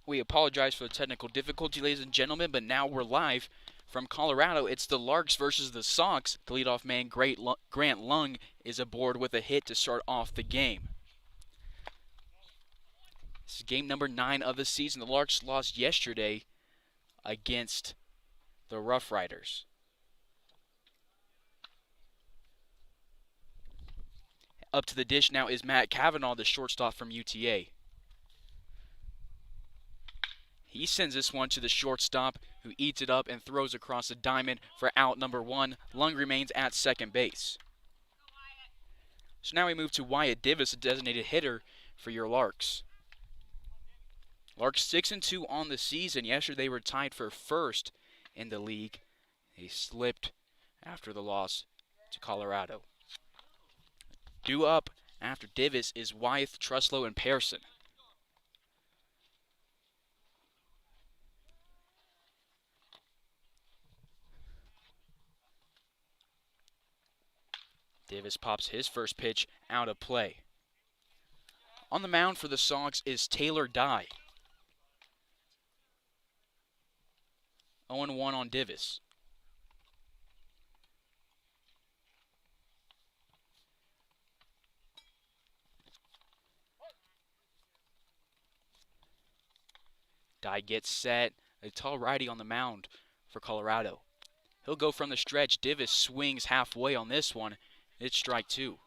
We apologize for the technical difficulty, ladies and gentlemen, but now we're live from Colorado. It's the Larks versus the Sox. The leadoff man, Grant Lung, is aboard with a hit to start off the game. This is game number 9 of the season. The Larks lost yesterday against the Rough Riders. Up to the dish now is Matt Cavanaugh, the shortstop from UTA. He sends this one to the shortstop, who eats it up and throws across the diamond for out number 1. Lung remains at second base. So now we move to Wyatt Divis, a designated hitter for your Larks. Larks 6-2 on the season. Yesterday they were tied for first in the league. They slipped after the loss to Colorado. Due up after Divis is Wyeth, Truslow, and Pearson. Divis pops his first pitch out of play. On the mound for the Sox is Taylor Dye. 0-1 on Divis. Dye gets set. A tall righty on the mound for Colorado. He'll go from the stretch. Divis swings halfway on this one. It's strike 2.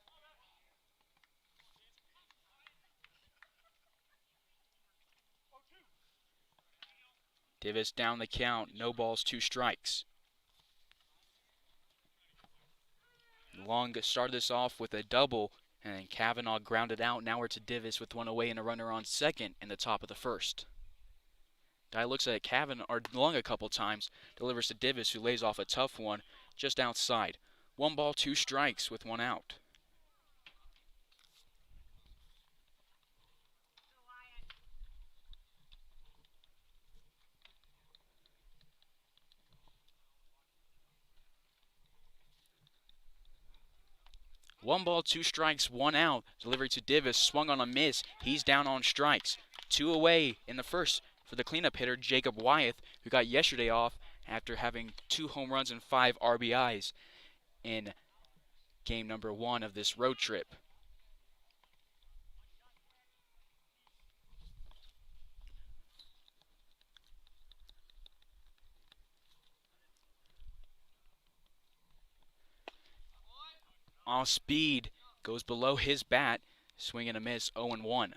Divis down the count. No balls, 2 strikes. Long started this off with a double, and then Cavanaugh grounded out. Now we're to Divis with 1 away and a runner on second in the top of the first. Dye looks at Cavanaugh or Long a couple times, delivers to Divis, who lays off a tough one just outside. 1 ball, 2 strikes with 1 out. One ball, 2 strikes, 1 out. Delivery to Divis, swung on a miss. He's down on strikes. 2 away in the first for the cleanup hitter, Jacob Wyeth, who got yesterday off after having 2 home runs and 5 RBIs in game number 1 of this road trip. Off speed, goes below his bat, swing and a miss, 0-1.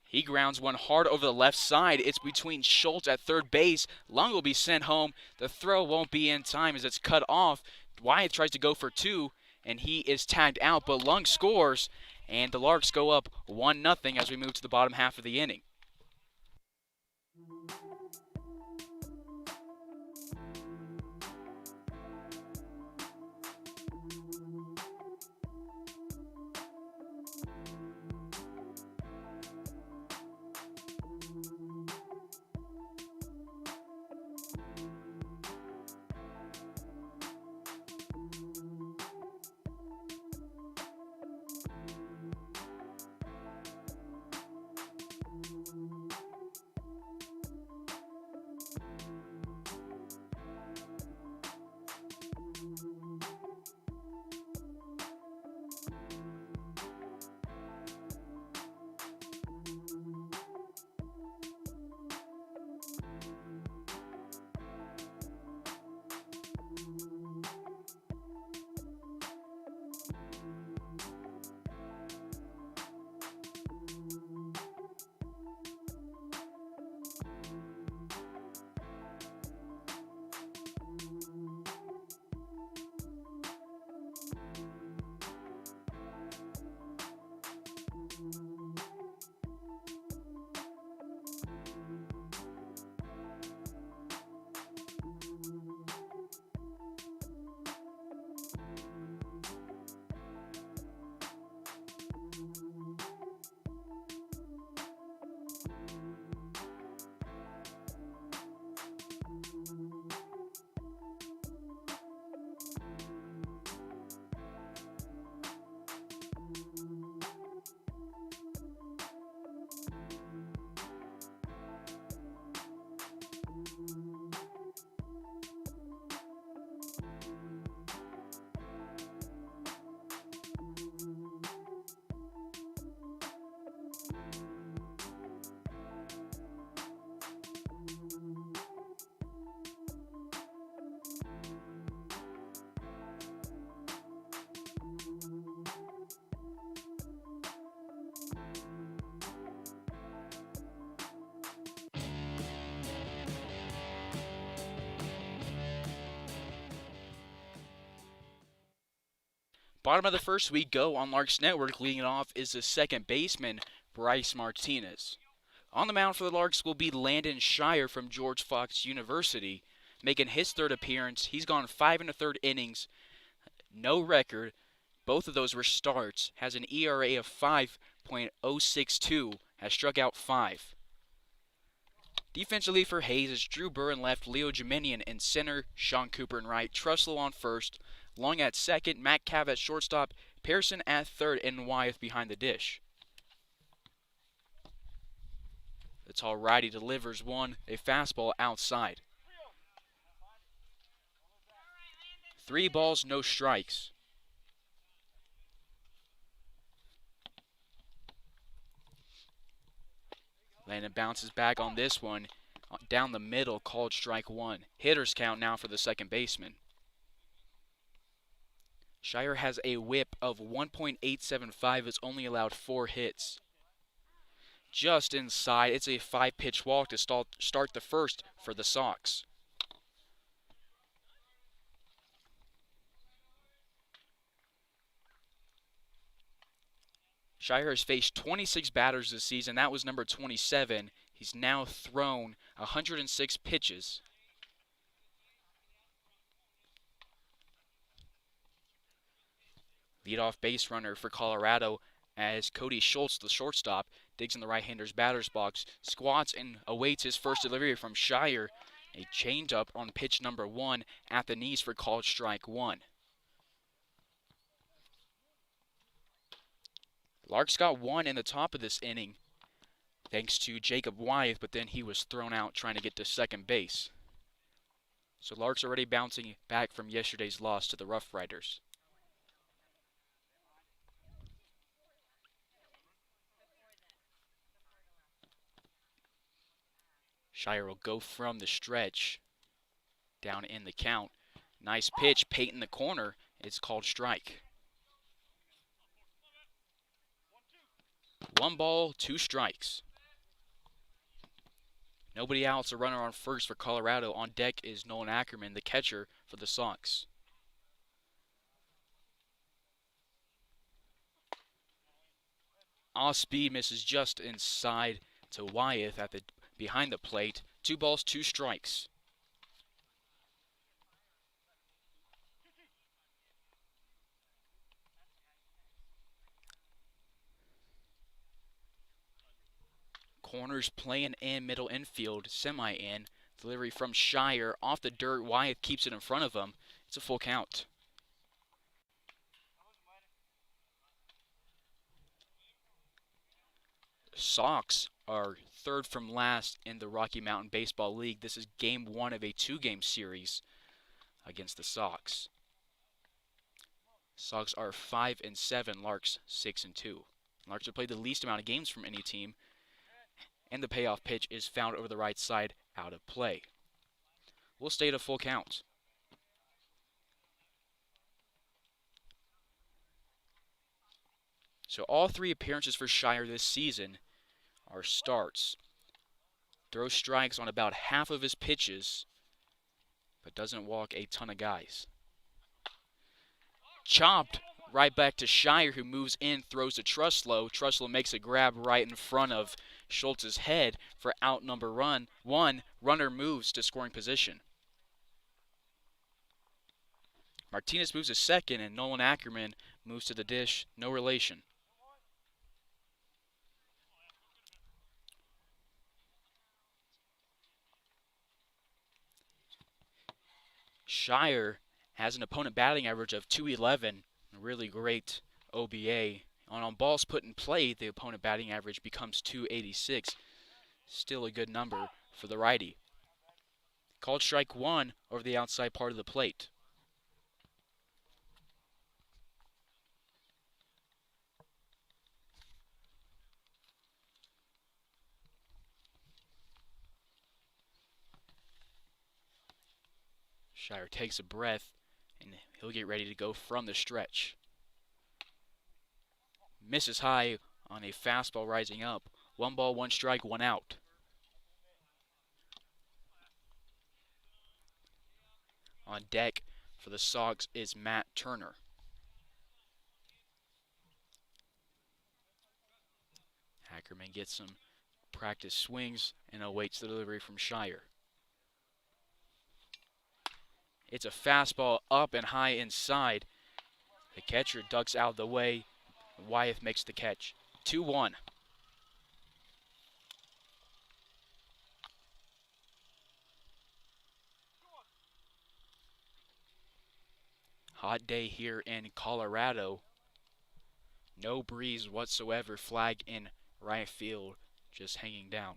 He grounds one hard over the left side. It's between Schultz at third base. Lung will be sent home. The throw won't be in time as it's cut off. Wyeth tries to go for 2, and he is tagged out, but Lung scores, and the Larks go up 1-0 as we move to the bottom half of the inning. Bottom of the first, we go on Larks Network. Leading it off is the second baseman, Bryce Martinez. On the mound for the Larks will be Landon Shire from George Fox University, making his third appearance. He's gone 5 1/3 innings, no record. Both of those were starts. Has an ERA of 5.062. Has struck out 5. Defensively for Hayes is Drew Burr in left, Leo Jeminian in center, Sean Cooper in right, Truslow on first, Long at second, Matt Cav at shortstop, Pearson at third, and Wyeth behind the dish. The tall righty delivers one, a fastball outside. 3 balls, no strikes. Landon bounces back on this one, down the middle, called strike 1. Hitter's count now for the second baseman. Shire has a whip of 1.875, has only allowed 4 hits. Just inside, it's a 5-pitch walk to start the first for the Sox. Shire has faced 26 batters this season. That was number 27. He's now thrown 106 pitches. Leadoff base runner for Colorado as Cody Schultz, the shortstop, digs in the right-hander's batter's box, squats and awaits his first delivery from Shire. A changeup on pitch number 1 at the knees for called strike 1. Larks got 1 in the top of this inning thanks to Jacob Wyeth, but then he was thrown out trying to get to second base. So Larks already bouncing back from yesterday's loss to the Rough Riders. Shire will go from the stretch down in the count. Nice pitch, Peyton the corner. It's called strike. 1 ball, 2 strikes. Nobody out, a runner on first for Colorado. On deck is Nolan Ackerman, the catcher for the Sox. Off speed, misses just inside to Wyeth at the behind the plate. 2 balls, 2 strikes. Corners playing in, middle infield, semi-in. Delivery from Shire off the dirt. Wyeth keeps it in front of him. It's a full count. Sox are third from last in the Rocky Mountain Baseball League. This is game 1 of a 2-game series against the Sox. Sox are 5-7, Larks 6-2. Larks have played the least amount of games from any team, and the payoff pitch is found over the right side, out of play. We'll stay at a full count. So all 3 appearances for Shire this season are starts. Throws strikes on about half of his pitches, but doesn't walk a ton of guys. Chopped right back to Shire, who moves in, throws to Truslow. Truslow makes a grab right in front of Schultz's head for out number 1. Runner moves to scoring position. Martinez moves to second, and Nolan Ackerman moves to the dish. No relation. Shire has an opponent batting average of .211, a really great OBA. On balls put in play, the opponent batting average becomes .286. Still a good number for the righty. Called strike 1 over the outside part of the plate. Shire takes a breath, and he'll get ready to go from the stretch. Misses high on a fastball rising up. 1 ball, 1 strike, 1 out. On deck for the Sox is Matt Turner. Ackerman gets some practice swings and awaits the delivery from Shire. It's a fastball up and high inside. The catcher ducks out of the way. Wyeth makes the catch. 2-1. Hot day here in Colorado. No breeze whatsoever. Flag in right field, just hanging down.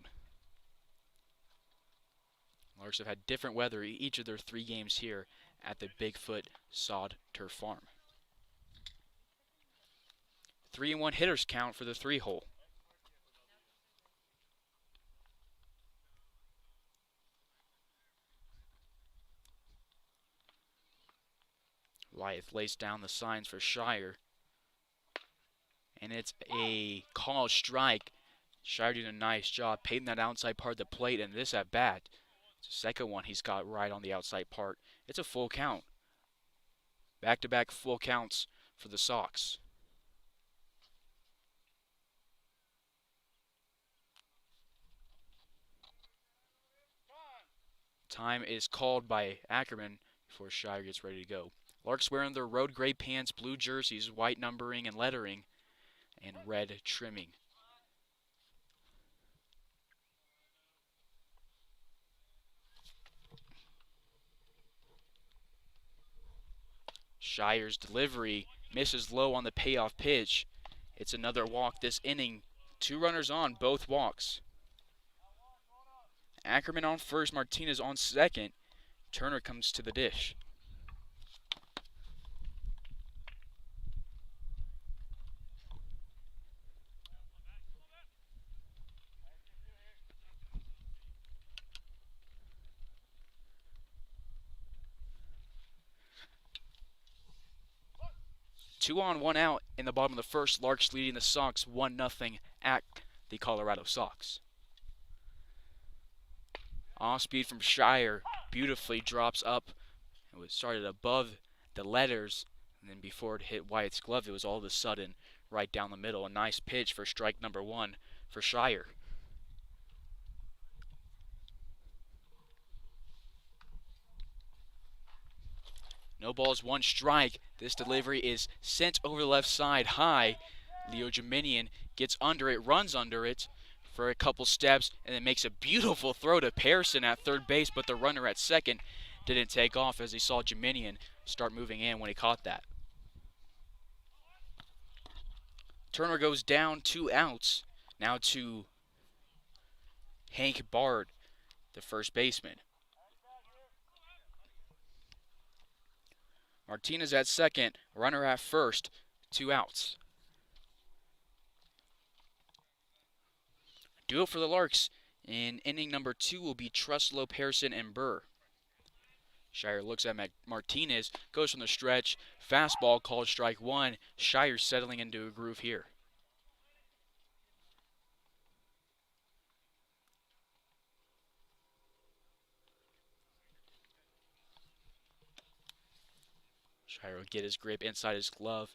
Larks have had different weather each of their 3 games here at the Bigfoot Sod Turf Farm. 3-1 hitters count for the 3-hole. Wyeth lays down the signs for Shire. And it's a call strike. Shire doing a nice job painting that outside part of the plate, and this at bat. It's the second one he's got right on the outside part. It's a full count. Back-to-back full counts for the Sox. Time is called by Ackerman before Shire gets ready to go. Larks wearing their road gray pants, blue jerseys, white numbering and lettering, and red trimming. Shire's delivery misses low on the payoff pitch. It's another walk this inning. 2 runners on, both walks. Ackerman on first, Martinez on second. Turner comes to the dish. Two on, 1 out in the bottom of the first. Larks leading the Sox 1-0 at the Colorado Sox. Off speed from Shire beautifully drops up. It was started above the letters, and then before it hit Wyatt's glove, it was all of a sudden right down the middle. A nice pitch for strike number 1 for Shire. No balls, 1 strike. This delivery is sent over the left side high. Leo Jeminian gets under it, runs under it for a couple steps, and then makes a beautiful throw to Pearson at third base, but the runner at second didn't take off as he saw Jeminian start moving in when he caught that. Turner goes down, 2 outs. Now to Hank Bard, the first baseman. Martinez at second, runner at first, 2 outs. Duo for the Larks in inning number 2 will be Truslow, Pearson, and Burr. Shire looks at Martinez, goes from the stretch, fastball called strike 1. Shire settling into a groove here. Shire will get his grip inside his glove,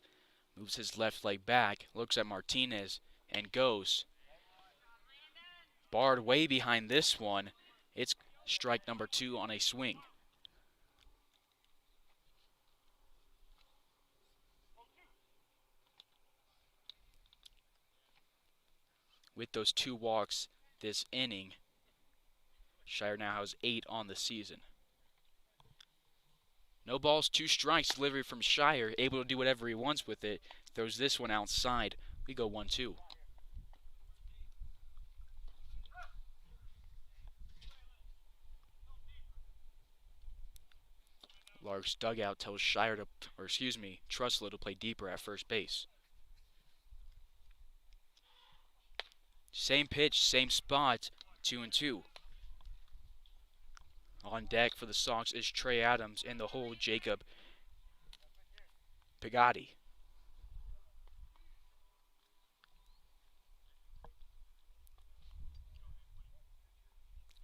moves his left leg back, looks at Martinez, and goes. Bard way behind this one. It's strike number 2 on a swing. With those 2 walks this inning, Shire now has 8 on the season. No balls, 2 strikes, delivery from Shire, able to do whatever he wants with it. Throws this one outside. We go 1-2. Larks dugout tells Truslow to play deeper at first base. Same pitch, same spot, 2-2. On deck for the Sox is Trey Adams and the hole Jacob Pagatti.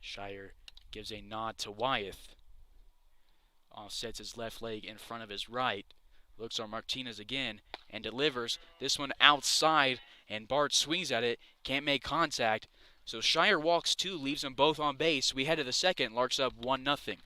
Shire gives a nod to Wyeth. Offsets his left leg in front of his right. Looks on Martinez again and delivers. This one outside, and Bart swings at it, can't make contact. So Shire walks 2, leaves them both on base. We head to the second, Larks up 1-0.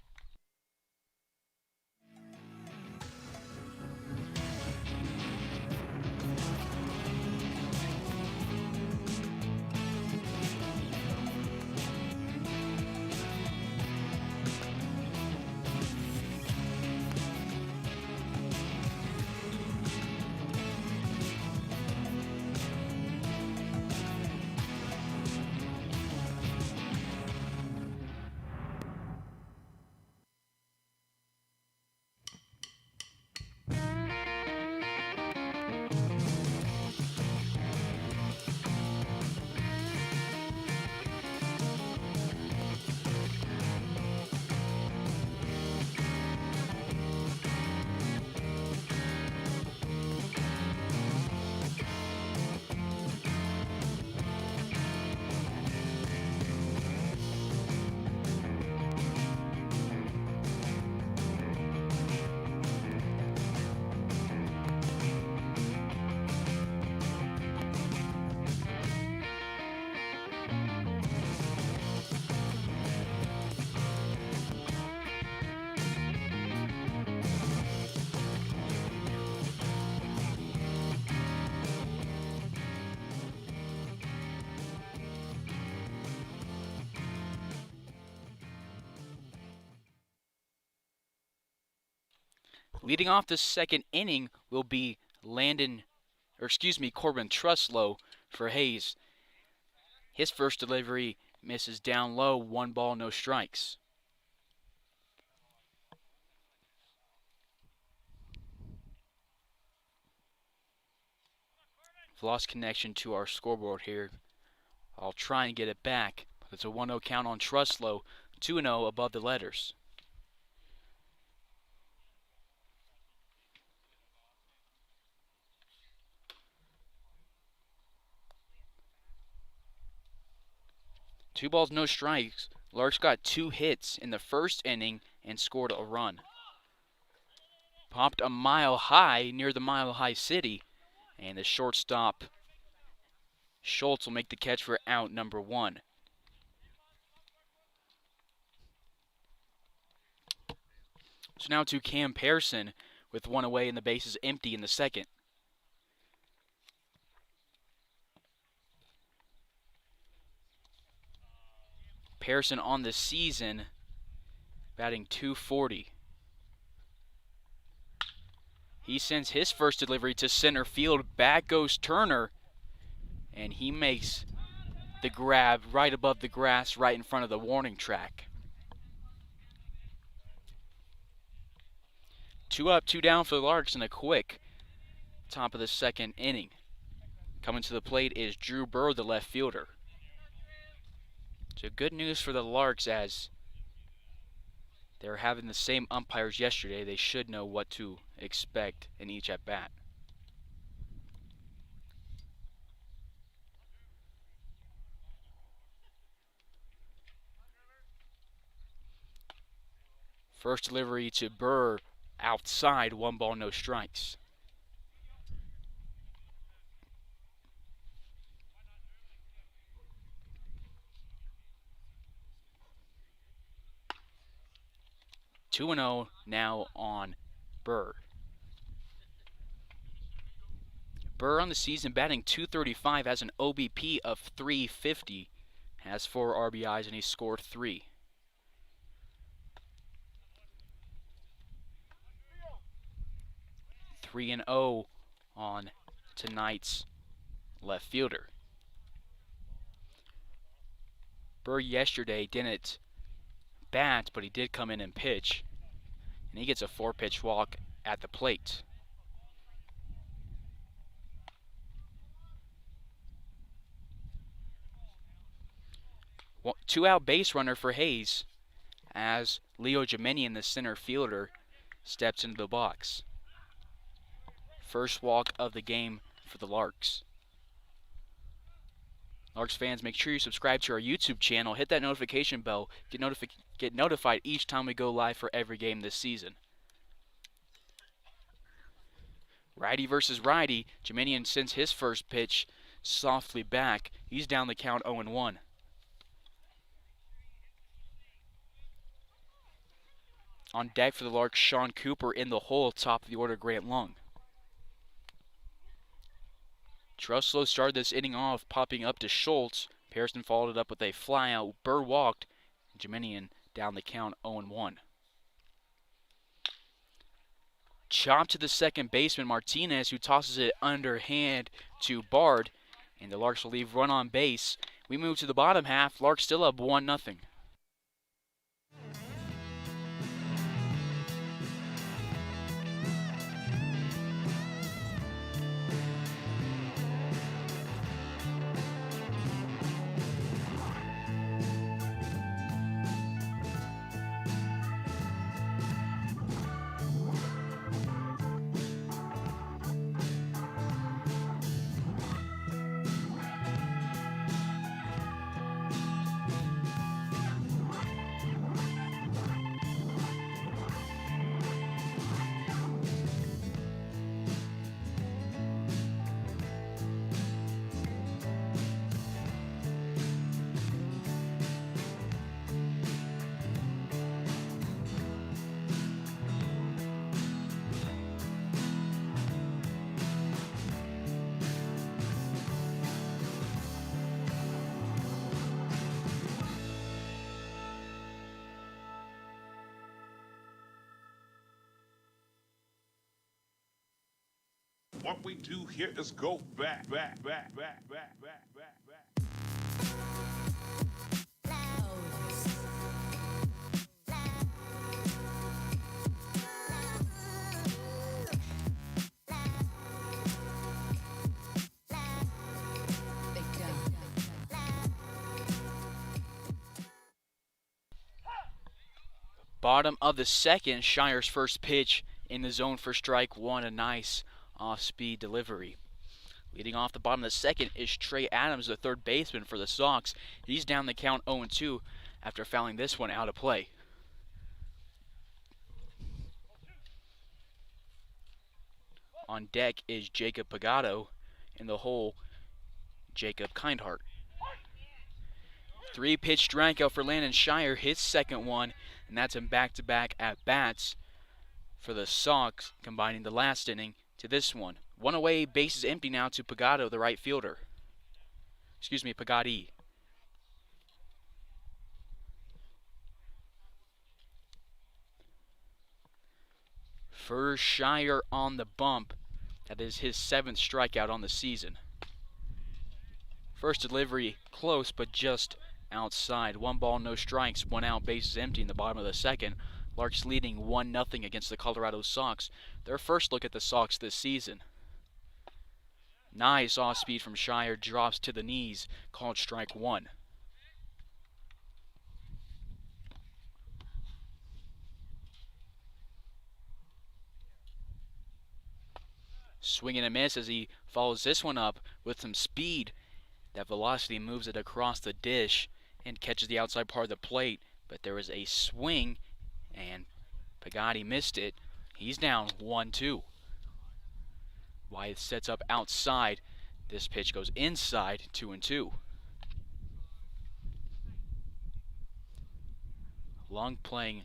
Leading off the second inning will be Corbin Truslow for Hayes. His first delivery misses down low, 1 ball, no strikes. We've lost connection to our scoreboard here. I'll try and get it back. It's a 1-0 count on Truslow, 2-0 above the letters. Two balls, no strikes. Larks got 2 hits in the first inning and scored a run. Popped a mile high near the Mile High City, and the shortstop Schultz will make the catch for out number 1. So now to Cam Pearson with 1 away and the bases empty in the second. Pearson on the season batting .240. He sends his first delivery to center field. Back goes Turner, and he makes the grab right above the grass, right in front of the warning track. 2 up, 2 down for the Larks in a quick top of the second inning. Coming to the plate is Drew Burr, the left fielder. So good news for the Larks, as they're having the same umpires yesterday. They should know what to expect in each at bat. First delivery to Burr outside, 1 ball, no strikes. Two and 0 now on Burr. Burr on the season batting .235, has an OBP of .350, has 4 RBIs, and he scored 3. Three and 0 on tonight's left fielder. Burr yesterday didn't bat, but he did come in and pitch, and he gets a 4-pitch walk at the plate. Well, 2-out base runner for Hayes, as Leo Jemenian, the center fielder, steps into the box. First walk of the game for the Larks. Larks fans, make sure you subscribe to our YouTube channel, hit that notification bell, get notified each time we go live for every game this season. Righty versus righty. Jemenian sends his first pitch softly back. He's down the count 0-1. On deck for the Larks, Sean Cooper in the hole, top of the order, Grant Lung. Truslow started this inning off, popping up to Schultz. Pearson followed it up with a flyout. Burr walked. Jemenian down the count 0-1. Chop to the second baseman, Martinez, who tosses it underhand to Bard, and the Larks will leave run on base. We move to the bottom half. Larks still up 1-0. What we do here is go back. Bottom of the second, Shire's first pitch in the zone for strike one. A nice off-speed delivery. Leading off the bottom of the second is Trey Adams, the third baseman for the Sox. He's down the count 0-2 after fouling this one out of play. On deck is Jacob Pagano. In the hole, Jacob Kindhart. 3-pitch strikeout for Landon Shire, his second one, and that's in back-to-back at-bats for the Sox, combining the last inning to this one. One away, bases empty now to Pagano, the right fielder. Excuse me, Pagadi. For Shire on the bump. That is his 7th strikeout on the season. First delivery close, but just outside. 1 ball, no strikes, 1 out, bases empty in the bottom of the second. Larks leading 1-0 against the Colorado Sox. Their first look at the Sox this season. Nice off speed from Shire, drops to the knees, called strike one. Swing and a miss as he follows this one up with some speed. That velocity moves it across the dish and catches the outside part of the plate. But there was a swing and Pagani missed it. He's down 1-2. Wyeth sets up outside. This pitch goes inside, 2-2. Lung playing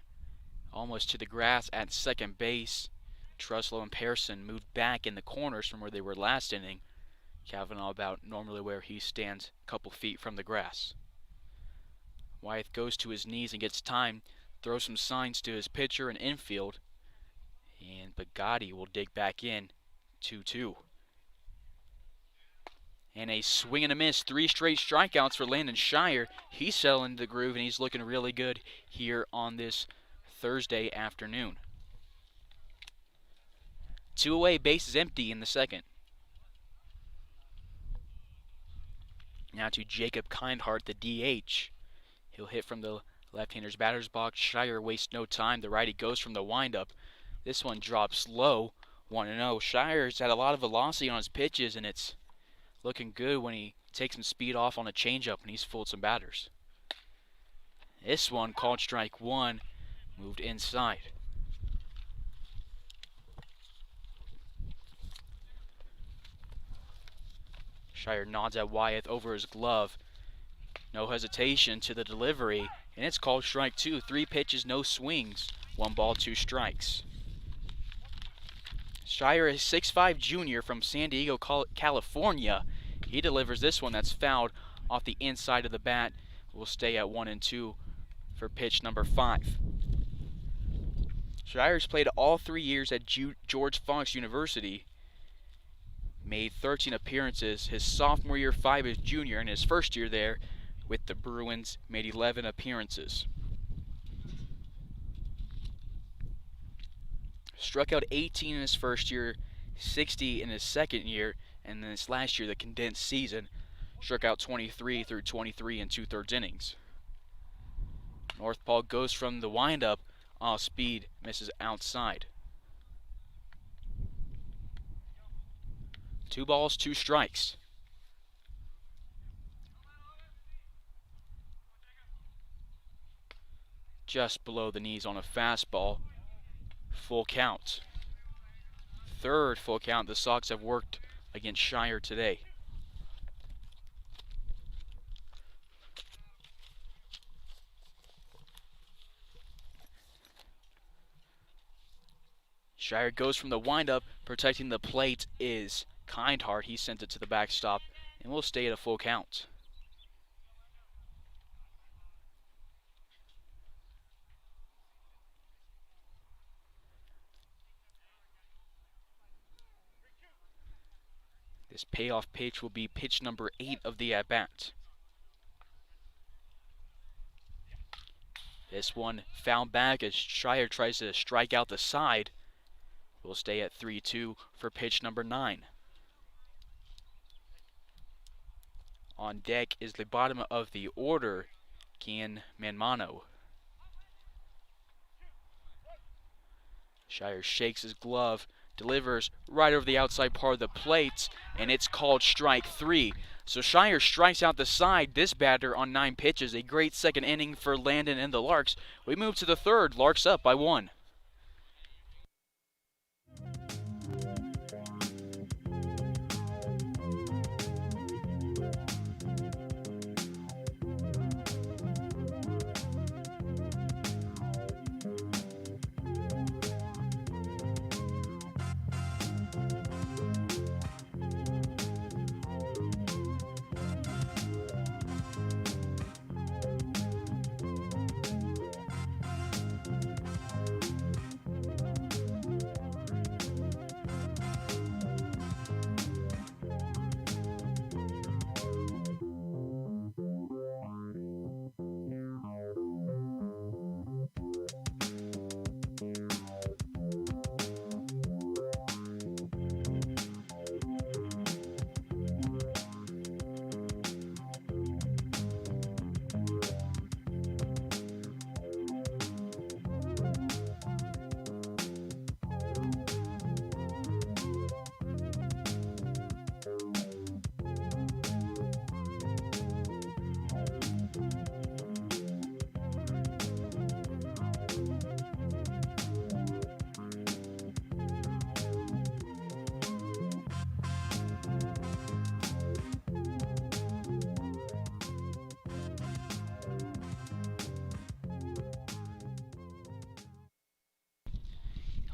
almost to the grass at second base. Truslow and Pearson moved back in the corners from where they were last inning. Kavanaugh about normally where he stands, a couple feet from the grass. Wyeth goes to his knees and gets time, throws some signs to his pitcher and infield, and Bugatti will dig back in, 2-2. And a swing and a miss, 3 straight strikeouts for Landon Shire. He's settling the groove and he's looking really good here on this Thursday afternoon. 2 away, bases empty in the second. Now to Jacob Kindhart, the DH. He'll hit from the left-hander's batter's box. Shire wastes no time. The righty goes from the windup. This one drops low, 1-0. Shire's had a lot of velocity on his pitches, and it's looking good when he takes some speed off on a changeup and he's fooled some batters. This one called strike one, moved inside. Shire nods at Wyeth over his glove. No hesitation to the delivery, and it's called strike two. 3 pitches, no swings. 1 ball, 2 strikes. Shire is 6'5" junior from San Diego, California. He delivers this one that's fouled off the inside of the bat. Will stay at 1-2 for pitch number 5. Shire's played all 3 years at George Fox University. Made 13 appearances. His sophomore year, 5 as junior, and his first year there with the Bruins made 11 appearances. Struck out 18 in his first year, 60 in his second year, and then this last year, the condensed season, struck out 23 through 23 and 2/3 innings. Northpaw goes from the windup, off speed, misses outside. 2 balls, 2 strikes. Just below the knees on a fastball. Full count. 3rd full count the Sox have worked against Shire today. Shire goes from the windup. Protecting the plate is Kindheart. He sent it to the backstop and will stay at a full count. This payoff pitch will be pitch number 8 of the at-bat. This one fouled back as Shire tries to strike out the side. Will stay at 3-2 for pitch number 9. On deck is the bottom of the order, Kian Manmano. Shire shakes his glove, delivers right over the outside part of the plate, and it's called strike 3. So Shire strikes out the side, this batter on 9 pitches. A great second inning for Landon and the Larks. We move to the 3rd, Larks up by 1.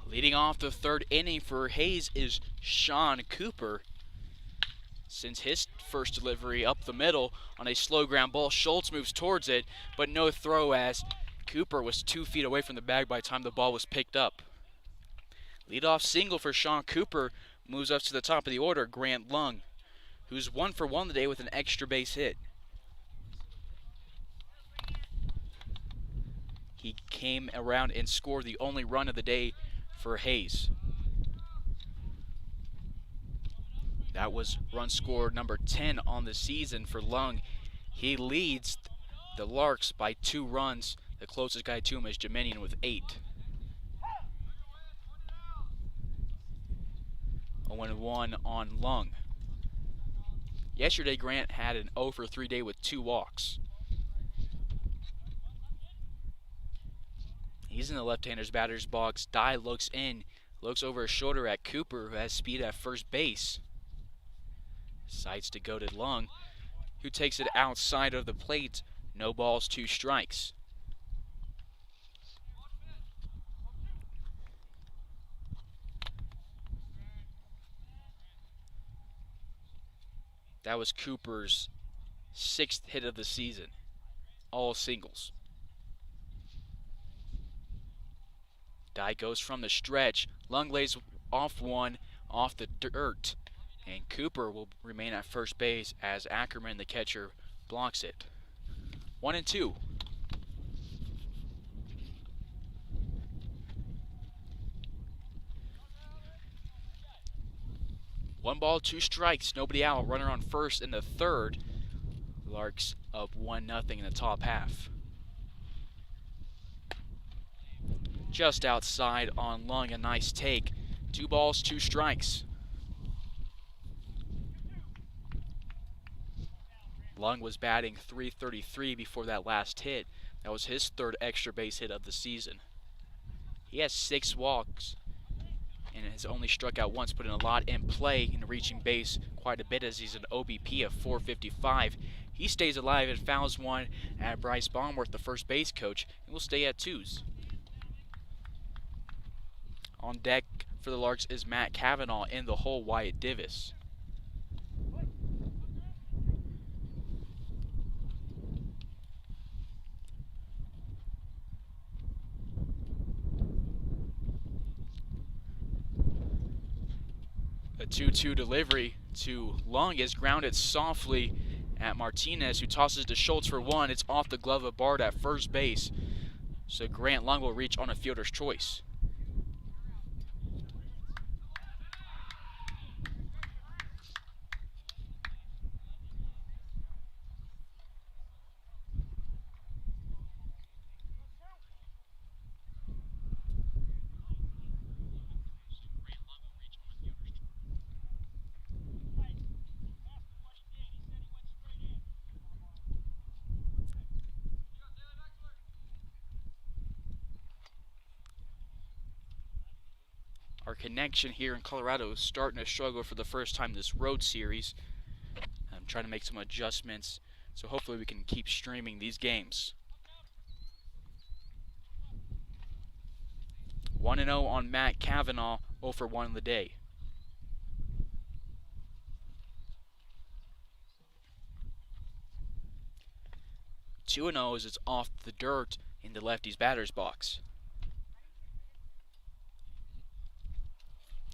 Leading off the 3rd inning for Hayes is Sean Cooper. Since his first delivery up the middle on a slow ground ball, Schultz moves towards it, but no throw as Cooper was 2 feet away from the bag by the time the ball was picked up. Leadoff single for Sean Cooper moves up to the top of the order, Grant Lung, who's 1 for 1 today with an extra base hit. He came around and scored the only run of the day for Hayes. That was run scored number 10 on the season for Lung. He leads the Larks by 2 runs. The closest guy to him is Jemenian with 8. 0-1 on Lung. Yesterday, Grant had an 0 for 3 day with 2 walks. He's in the left-hander's batter's box. Dye looks in, looks over his shoulder at Cooper, who has speed at first base. Decides to go to Lung, who takes it outside of the plate. No balls, 2 strikes. That was Cooper's 6th hit of the season, all singles. Die goes from the stretch. Lung lays off one off the dirt, and Cooper will remain at first base as Ackerman, the catcher, blocks it. 1-2. One ball, 2 strikes, nobody out. Runner on first in the third. Larks up 1-0 in the top half. Just outside on Lung, a nice take. 2 balls, 2 strikes. Lung was batting .333 before that last hit. That was his 3rd extra base hit of the season. He has 6 walks and has only struck out once, putting a lot in play and reaching base quite a bit as he's an OBP of .455. He stays alive and fouls one at Bryce Baumworth, the first base coach, and will stay at 2s. On deck for the Larks is Matt Cavanaugh, in the hole Wyatt Divis. A 2-2 delivery to Lung is grounded softly at Martinez, who tosses to Schultz for 1. It's off the glove of Bard at first base, so Grant Lung will reach on a fielder's choice. Our connection here in Colorado is starting to struggle for the first time this road series. I'm trying to make some adjustments, so hopefully we can keep streaming these games. 1-0 on Matt Cavanaugh, 0 for 1 in the day. Two 2-0 as it's off the dirt in the lefty's batter's box.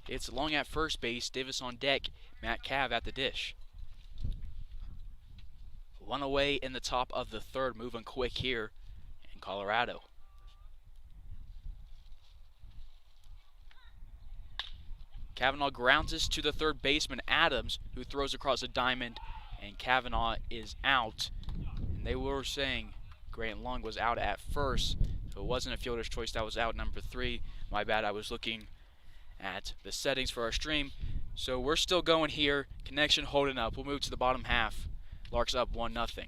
It's Long at first base, Davis on deck, Matt Cav at the dish. 1 away in the top of the third, moving quick here in Colorado. Cavanaugh grounds this to the third baseman, Adams, who throws across a diamond, and Cavanaugh is out. And they were saying Grant Lung was out at first, so it wasn't a fielder's choice, that was out number 3. My bad, I was looking at the settings for our stream. So we're still going here, connection holding up. We'll move to the bottom half. Larks up 1-0.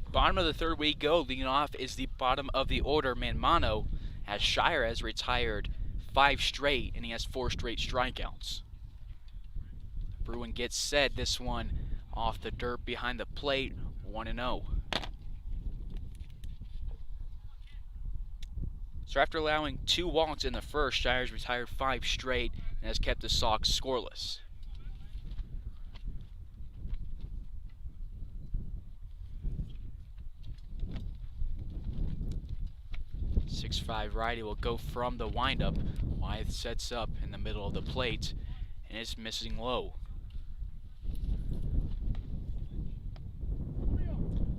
Bottom of the third we go. Leading off is the bottom of the order, Manmano, as Shire has retired 5 straight and he has 4 straight strikeouts. Bruin gets set. This one off the dirt behind the plate, 1-0. So after allowing 2 walks in the first, Shire's retired 5 straight and has kept the Sox scoreless. .65 righty will go from the windup. Wyeth sets up in the middle of the plate and is missing low.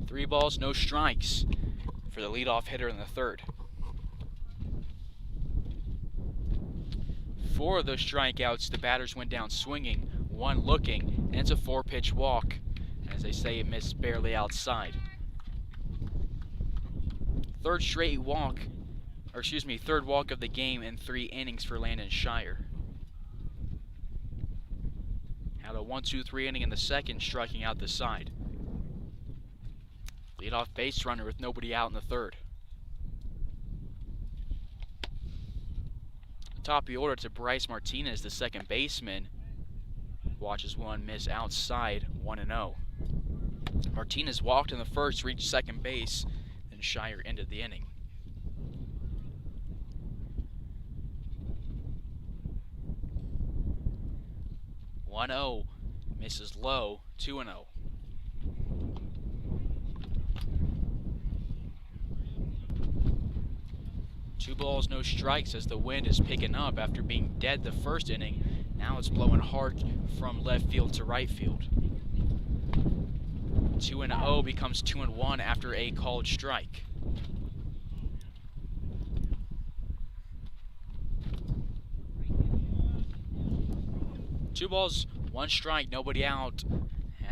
3 balls, no strikes for the leadoff hitter in the third. 4 of those strikeouts, the batters went down swinging, 1 looking, and it's a 4-pitch walk. As they say, it missed barely outside. Third walk of the game in 3 innings for Landon Shire. Had a 1-2-3 inning in the second, striking out the side. Leadoff base runner with nobody out in the third. Top of the order to Bryce Martinez, the second baseman. Watches one miss outside, 1-0. Martinez walked in the first, reached second base, then Shire ended the inning. .0 misses low, 2-0. Two balls, no strikes as the wind is picking up after being dead the first inning. Now it's blowing hard from left field to right field. 2-0 becomes 2-1 after a called strike. Two balls, one strike, nobody out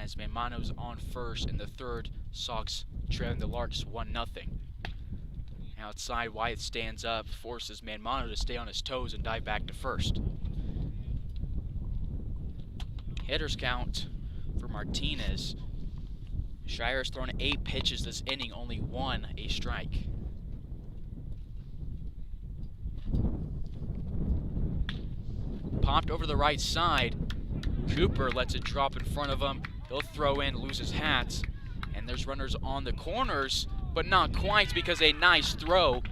as Manmano's on first in the third. Sox trailing the Larks 1-0. Outside, Wyeth stands up, forces Manmano to stay on his toes and dive back to first. Hitters count for Martinez. Shire has thrown 8 pitches this inning, only 1 a strike. Popped over the right side. Cooper lets it drop in front of him. He'll throw in, lose his hat. And there's runners on the corners, but not quite because a nice throw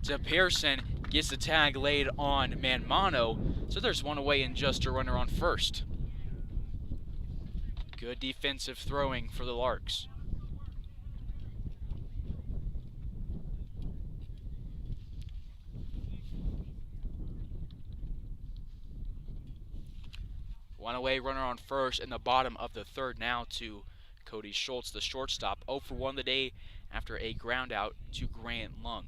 to Pearson gets the tag laid on Manmano. So there's one away and just a runner on first. Good defensive throwing for the Larks. One away, runner on first in the bottom of the third now to Cody Schultz, the shortstop. 0 for 1 today after a ground out to Grant Lung.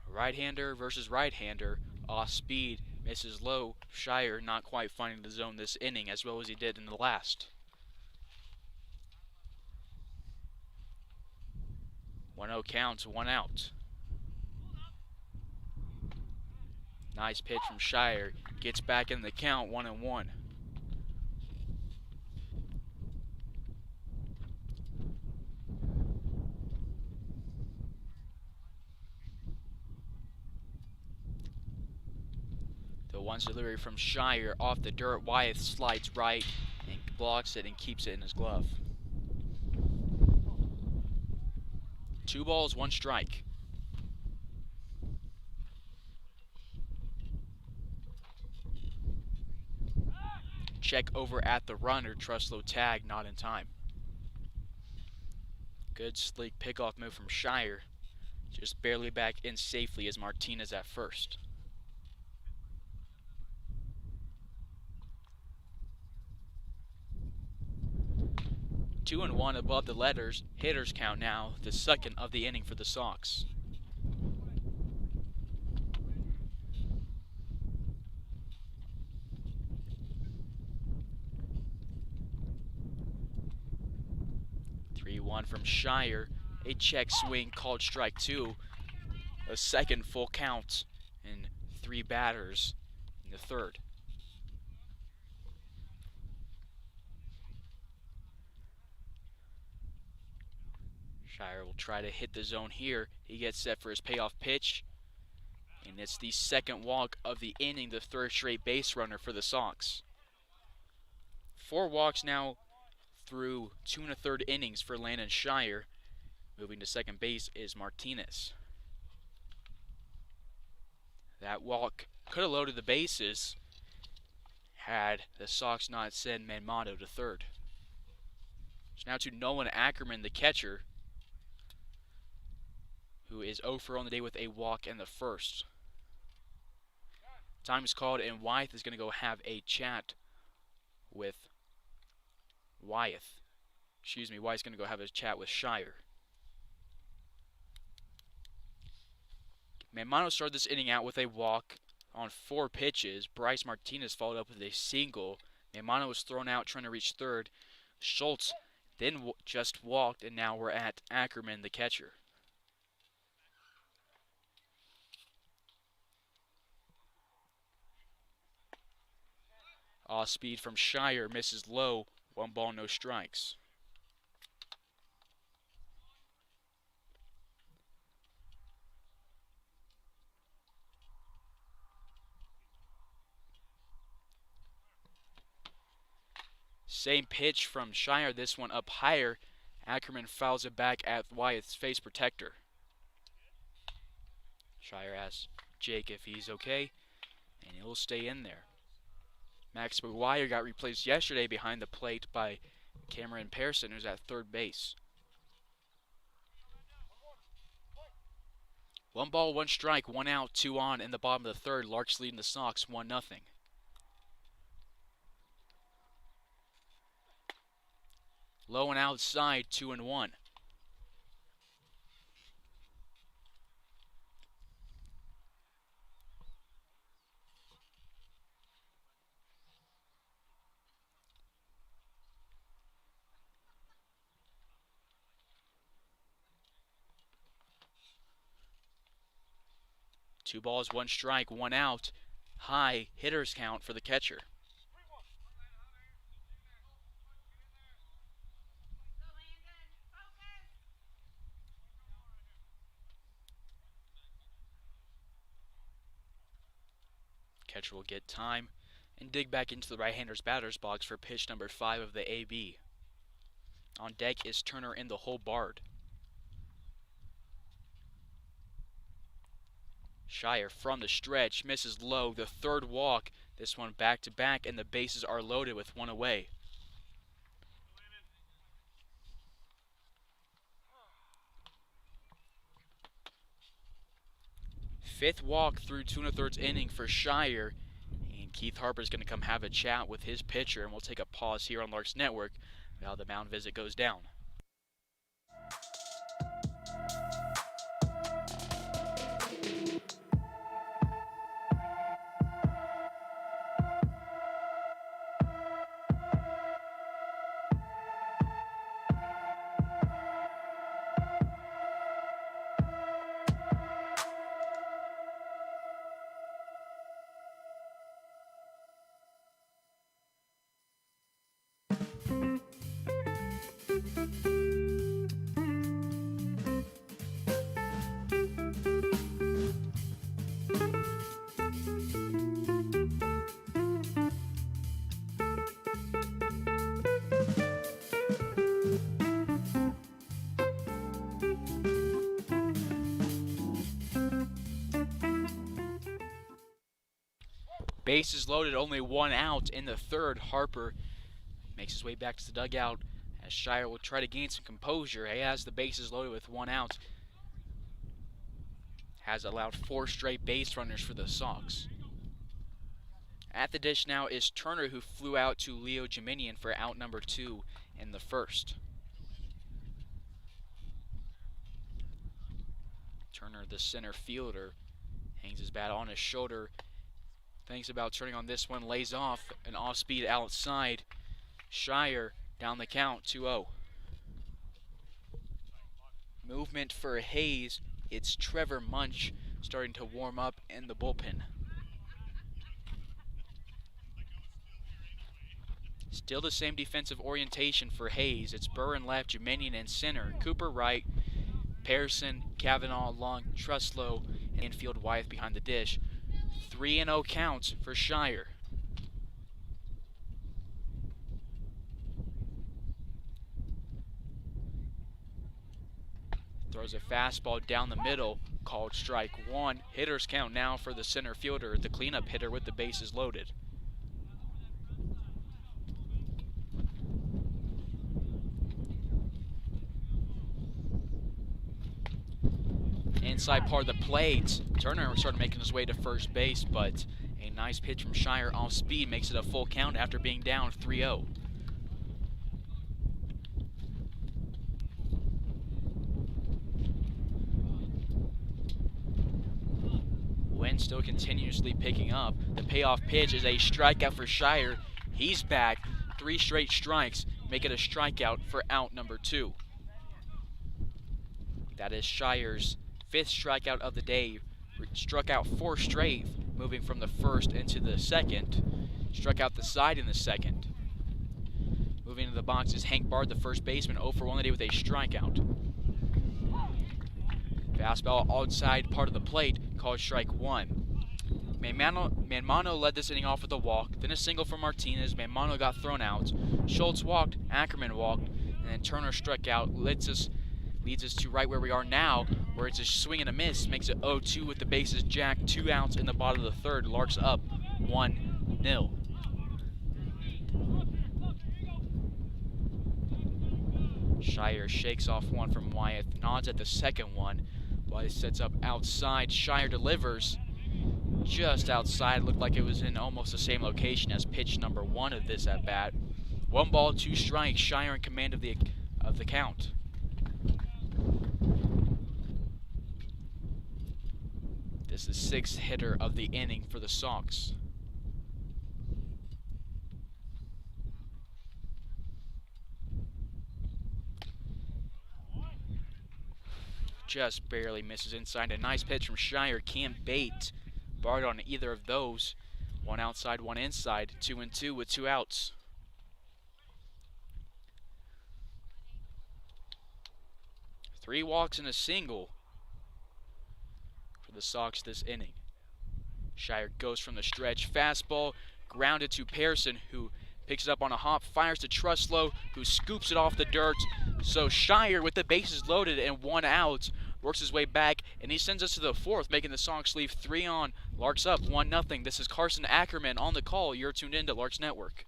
Right-hander versus right-hander. Off speed, misses low. Shire not quite finding the zone this inning as well as he did in the last. 1-0 counts, 1 out. Nice pitch from Shire. Gets back in the count, 1-1. The one's delivery from Shire off the dirt. Wyeth slides right and blocks it and keeps it in his glove. 2 balls, 1 strike. Check over at the runner. Truslow tag, not in time. Good sleek pickoff move from Shire. Just barely back in safely as Martinez at first. Two and one above the letters. Hitters count now, the second of the inning for the Sox. One from Shire, a check swing called strike 2, a second full count, and 3 batters in the third. Shire will try to hit the zone here. He gets set for his payoff pitch. And it's the second walk of the inning, the third straight base runner for the Sox. 4 walks now through 2 1/3 innings for Landon Shire. Moving to second base is Martinez. That walk could have loaded the bases had the Sox not sent Manmato to third. So now to Nolan Ackerman, the catcher, who is 0 for on the day with a walk in the first. Time is called, and Wyeth is going to go have a chat with Wyeth's going to go have a chat with Shire. Manmato started this inning out with a walk on 4 pitches. Bryce Martinez followed up with a single. Manmato was thrown out trying to reach third. Schultz then just walked, and now we're at Ackerman, the catcher. Off speed from Shire, misses low. 1 ball, no strikes. Same pitch from Shire, this one up higher. Ackerman fouls it back at Wyeth's face protector. Shire asks Jake if he's okay, and he'll stay in there. Max McGuire got replaced yesterday behind the plate by Cameron Pearson, who's at third base. 1 ball, 1 strike, 1 out, 2 on in the bottom of the third. Larks leading the Sox 1-0. Low and outside, 2-1. Two balls, 1 strike, 1 out. High hitters count for the catcher. Catcher will get time and dig back into the right-hander's batter's box for pitch number 5 of the AB. On deck is Turner in the hole Bard. Shire from the stretch, misses low, the third walk. This one back-to-back, and the bases are loaded with 1 away. Fifth walk through 2 1/3 inning for Shire, and Keith Harper is going to come have a chat with his pitcher, and we'll take a pause here on Larks Network while the mound visit goes down. Bases loaded, only 1 out in the third. Harper makes his way back to the dugout as Shire will try to gain some composure. He has the bases loaded with 1 out. Has allowed 4 straight base runners for the Sox. At the dish now is Turner, who flew out to Leo Jiminian for out number 2 in the first. Turner, the center fielder, hangs his bat on his shoulder. Thinks about turning on this one, lays off, an off-speed outside. Shire down the count, 2-0. Movement for Hayes. It's Trevor Munch starting to warm up in the bullpen. Still the same defensive orientation for Hayes. It's Burren left, Jiminian in center, Cooper right, Pearson, Kavanaugh long, Truslow, and Infield, Wyeth behind the dish. 3-0 counts for Shire. Throws a fastball down the middle, called strike one. Hitters count now for the center fielder, the cleanup hitter with the bases loaded. Inside part of the plate, Turner started making his way to first base, but a nice pitch from Shire off speed makes it a full count after being down 3-0. Wind still continuously picking up. The payoff pitch is a strikeout for Shire. He's back. 3 straight strikes make it a strikeout for out number 2. That is Shire's 5th strikeout of the day. Struck out 4 straight, moving from the first into the second. Struck out the side in the second. Moving into the box is Hank Bard, the first baseman, 0 for 1 today with a strikeout. Fastball outside part of the plate, called strike 1. Manmano led this inning off with a walk, then a single from Martinez. Manmano got thrown out. Schultz walked, Ackerman walked, and then Turner struck out. Leads us to right where we are now, where it's a swing and a miss. Makes it 0-2 with the bases jacked. 2 outs in the bottom of the third. Larks up 1-0. Shire shakes off one from Wyeth, nods at the second one. Wyeth sets up outside. Shire delivers just outside. Looked like it was in almost the same location as pitch number 1 of this at bat. 1 ball, 2 strikes. Shire in command of the count. This is the 6th hitter of the inning for the Sox. Just barely misses inside. A nice pitch from Shire. Can't bait Bard on either of those. 1 outside, 1 inside. 2-2 with 2 outs. Three walks and a single for the Sox this inning. Shire goes from the stretch. Fastball grounded to Pearson, who picks it up on a hop, fires to Truslow, who scoops it off the dirt. So Shire, with the bases loaded and 1 out, works his way back, and he sends us to the 4th, making the Sox leave 3 on. Larks up 1-0. This is Carson Ackerman on the call. You're tuned in to Larks Network.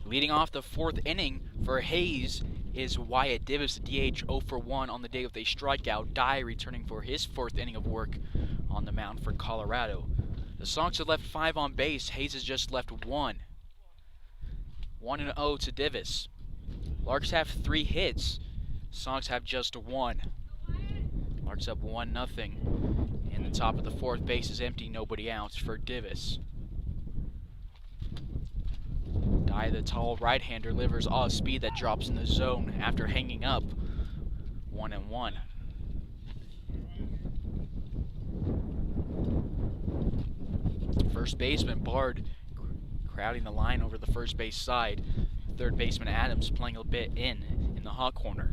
Leading off the 4th inning for Hayes is Wyatt Divis, DH 0 for 1 on the day with a strikeout. Dye returning for his 4th inning of work on the mound for Colorado. The Sox have left 5 on base. Hayes has just left 1. 1-0 to Divis. Larks have 3 hits. Sox have just 1. Larks up 1-0. In the top of the 4th, base is empty, nobody out for Divis. Dye, the tall right-hander, delivers off speed that drops in the zone after hanging up. 1-1. First baseman Bard crowding the line over the first base side. Third baseman Adams playing a bit in the hot corner.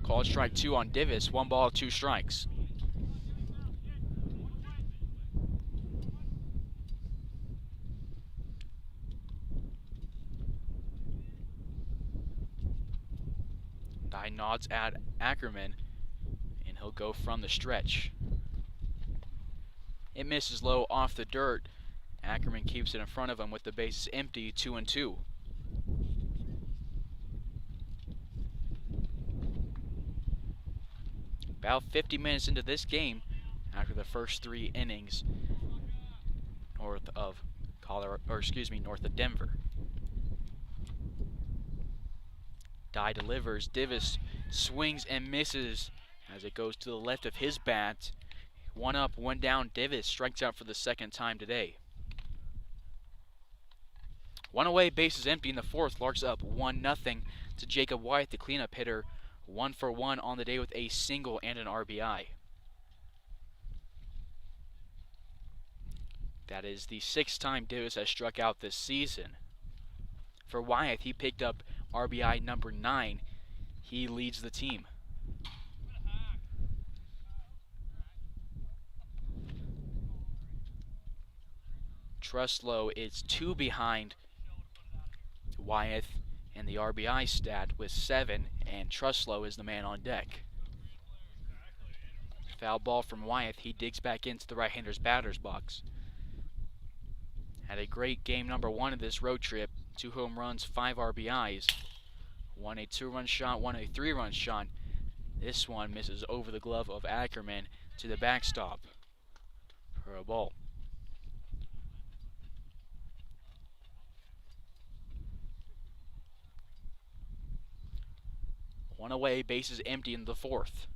Called strike 2 on Divis. 1 ball, 2 strikes. Dye nods at Ackerman, and he'll go from the stretch. It misses low off the dirt. Ackerman keeps it in front of him with the bases empty, 2-2. About 50 minutes into this game, after the first 3 innings, north of Denver. Dye delivers. Divis swings and misses as it goes to the left of his bat. 1 up, 1 down. Divis strikes out for the second time today. 1 away, bases empty in the 4th. Larks up 1-0 to Jacob White, the cleanup hitter. 1 for 1 on the day with a single and an RBI. That is the 6th time Divis has struck out this season. For Wyeth, he picked up RBI number 9. He leads the team. Truslow is 2 behind Wyeth in the RBI stat with 7, and Truslow is the man on deck. Foul ball from Wyeth. He digs back into the right-hander's batter's box. Had a great game number 1 of this road trip. 2 home runs, 5 RBIs. 1 a 2-run shot, 1 a 3-run shot. This one misses over the glove of Ackerman to the backstop for a ball. One away, bases empty in the 4th.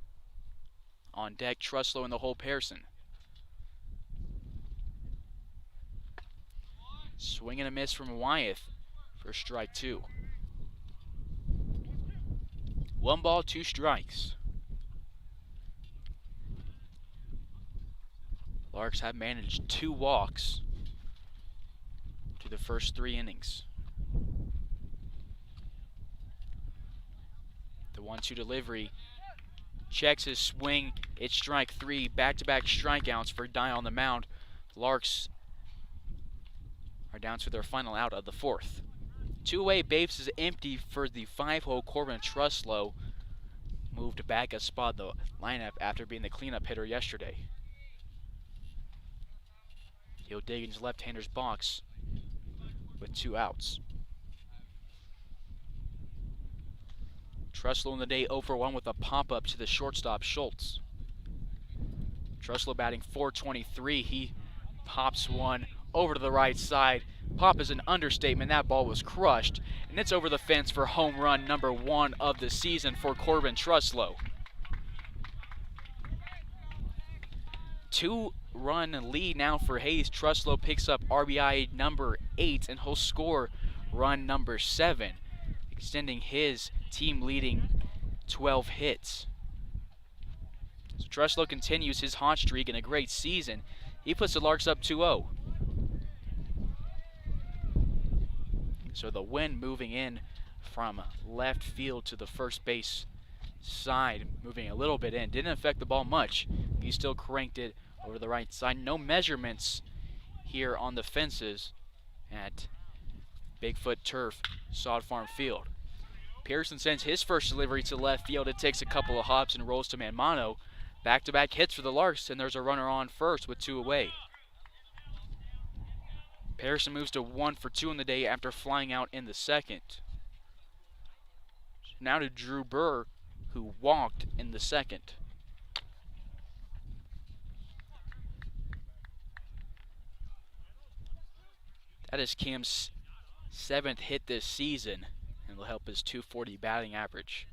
On deck, Truslow in the hole, Pearson. Swing and a miss from Wyeth for strike 2. 1 ball, 2 strikes. Larks have managed 2 walks to the first 3 innings. The 1-2 delivery. Checks his swing. It's strike 3. Back-to-back strikeouts for Dye on the mound. Larks are down to their final out of the 4th. 2 away, bases empty for the 5-hole Corbin Truslow. Moved back a spot in the lineup after being the cleanup hitter yesterday. He'll dig into left-hander's box with 2 outs. Truslow in the day 0 for 1 with a pop-up to the shortstop, Schultz. Truslow batting .423. He pops one over to the right side. Pop is an understatement. That ball was crushed, and it's over the fence for home run number 1 of the season for Corbin Truslow. 2-run lead now for Hayes. Truslow picks up RBI number 8, and he'll score run number 7, extending his team-leading 12 hits. So Truslow continues his hot streak in a great season. He puts the Larks up 2-0. So the wind moving in from left field to the first base side, moving a little bit in. Didn't affect the ball much. He still cranked it over the right side. No measurements here on the fences at Bigfoot Turf, Sod Farm Field. Pearson sends his first delivery to left field. It takes a couple of hops and rolls to Manmano. Back-to-back hits for the Larks, and there's a runner on first with 2 away. Pearson moves to 1 for 2 in the day after flying out in the 2nd. Now to Drew Burr, who walked in the 2nd. That is Cam's 7th hit this season, and will help his .240 batting average.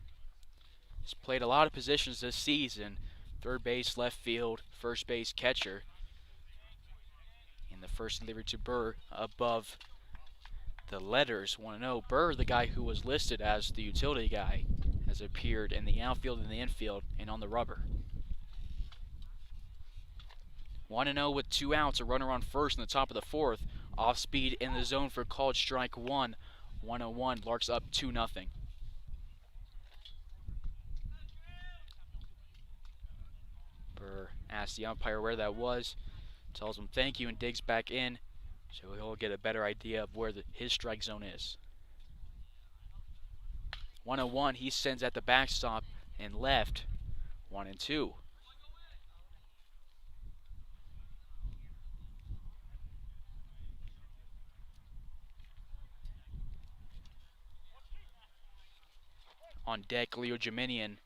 He's played a lot of positions this season: third base, left field, first base, catcher. And the first delivery to Burr above the letters 1-0. Burr, the guy who was listed as the utility guy, has appeared in the outfield and the infield and on the rubber. 1-0 with 2 outs, a runner on first in the top of the fourth. Off speed in the zone for called strike one. 1-1, Larks up 2-0. Burr asks the umpire where that was, tells him thank you, and digs back in so he'll get a better idea of where his strike zone is. 1-1, he sends at the backstop and left. 1-2. On deck, Leo Geminian.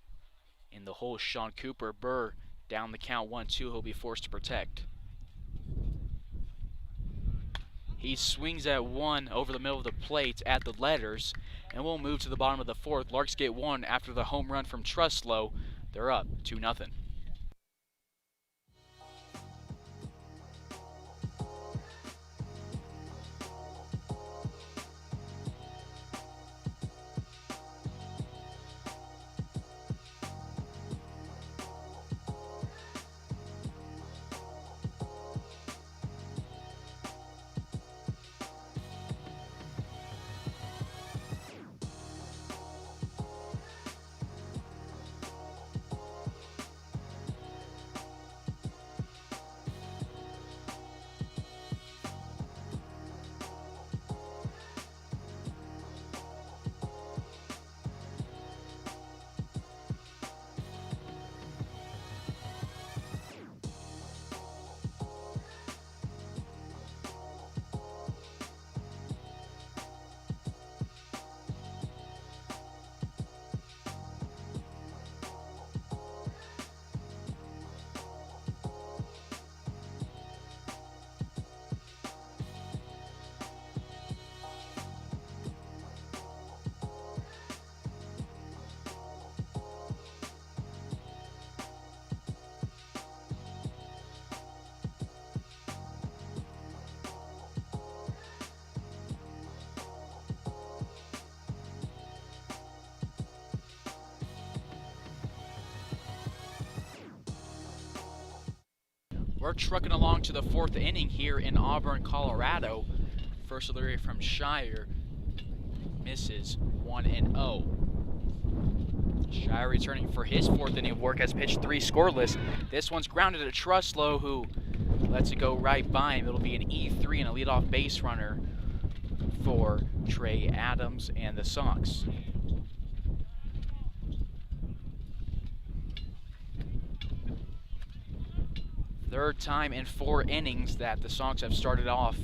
In the hole, Sean Cooper. Burr down the count 1-2. He'll be forced to protect. He swings at one over the middle of the plate at the letters, and we'll move to the bottom of the fourth. Larks get one after the home run from Truslow. They're up 2-0. We're trucking along to the fourth inning here in Auburn, Colorado. First delivery from Shire misses. 1-0. Shire returning for his fourth inning of work, has pitched 3 scoreless. This one's grounded at Truslow, who lets it go right by him. It'll be an E3 and a leadoff base runner for Trey Adams and the Sox. Third time in 4 innings that the Sox have started off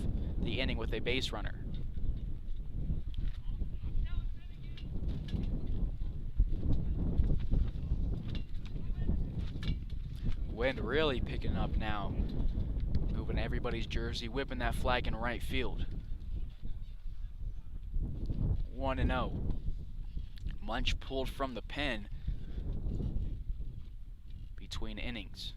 the inning with a base runner. Wind really picking up now, moving everybody's jersey, whipping that flag in right field. 1-0. Munch pulled from the pen between innings.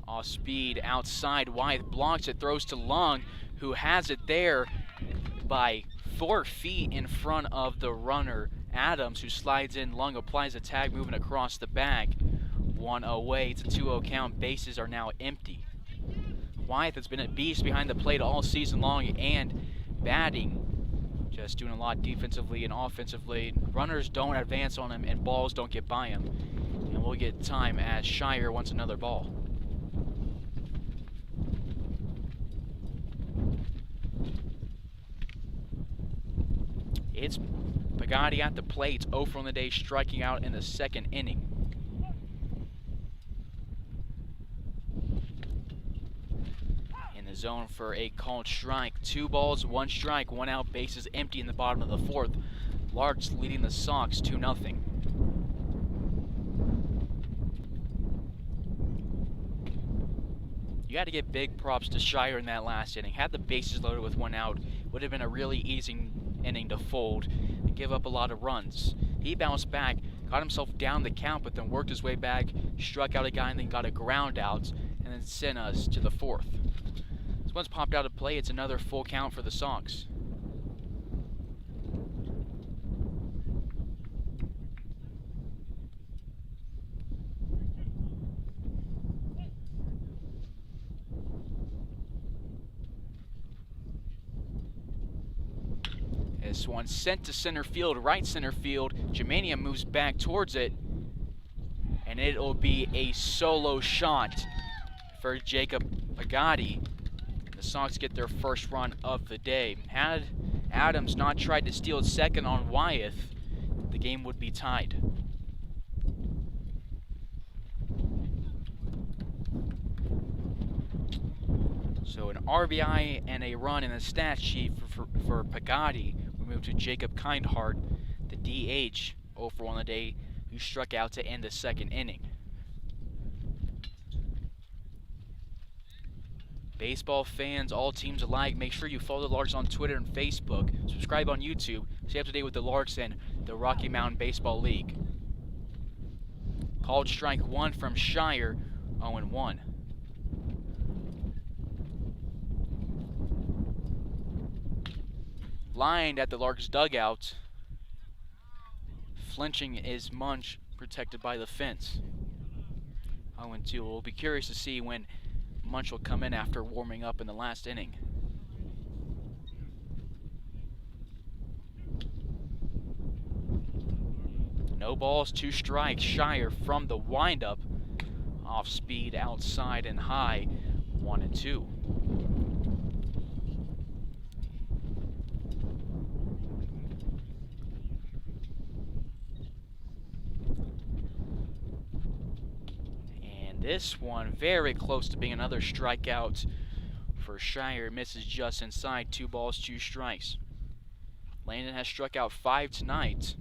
Off speed, outside, Wyeth blocks it, throws to Long, who has it there by 4 feet in front of the runner, Adams, who slides in. Long applies a tag, moving across the bag. 1 away, it's a 2-0 count, bases are now empty. Wyeth has been a beast behind the plate all season long and batting, just doing a lot defensively and offensively. Runners don't advance on him and balls don't get by him. And we'll get time as Shire wants another ball. It's Pagani at the plate, 0 for on the day, striking out in the second inning. In the zone for a called strike. 2 balls, 1 strike, 1 out, bases empty in the bottom of the fourth. Larks leading the Sox 2-0. You got to give big props to Shire in that last inning. Had the bases loaded with 1 out, would have been a really easy inning to fold and give up a lot of runs. He bounced back, got himself down the count, but then worked his way back, struck out a guy, and then got a ground out, and then sent us to the fourth. This one's popped out of play. It's another full count for the Sox. This one sent to center field, right center field. Germania moves back towards it, and it'll be a solo shot for Jacob Pagatti. The Sox get their first run of the day. Had Adams not tried to steal second on Wyeth, the game would be tied. So an RBI and a run in the stat sheet for Pagatti. We move to Jacob Kindhart, the DH, 0 for 1 on the day, who struck out to end the second inning. Baseball fans, all teams alike, make sure you follow the Larks on Twitter and Facebook. Subscribe on YouTube. Stay up to date with the Larks and the Rocky Mountain Baseball League. Called strike 1 from Shire, 0-1. Lined at the Larks dugout. Flinching is Munch, protected by the fence. 0-2. We'll be curious to see when Munch will come in after warming up in the last inning. No balls, 2 strikes. Shire from the windup. Off speed, outside and high. 1-2. This one very close to being another strikeout for Shire. Misses just inside. 2 balls, 2 strikes. Landon has struck out 5 tonight,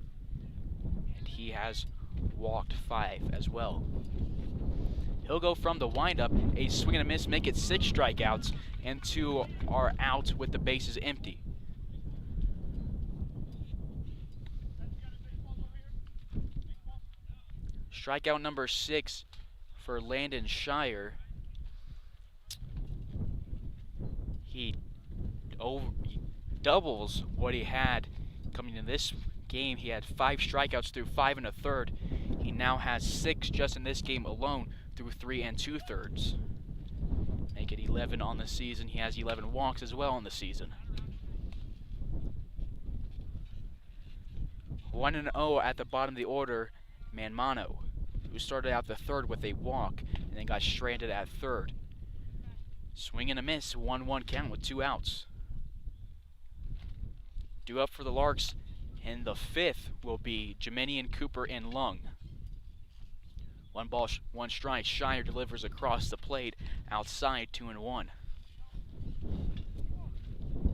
and he has walked 5 as well. He'll go from the windup. A swing and a miss, make it 6 strikeouts, and 2 are out with the bases empty. Strikeout number 6 for Landon Shire. He doubles what he had coming in this game. He had 5 strikeouts through 5 1/3. He now has 6 just in this game alone through 3 2/3. Make it 11 on the season. He has 11 walks as well on the season. 1-0 at the bottom of the order, Manmano, who started out the third with a walk and then got stranded at third. Swing and a miss, 1-1 count with 2 outs. Due up for the Larks in the 5th will be Jemenian, Cooper, and Lung. 1 ball, 1 strike. Shire delivers across the plate, outside, 2-1.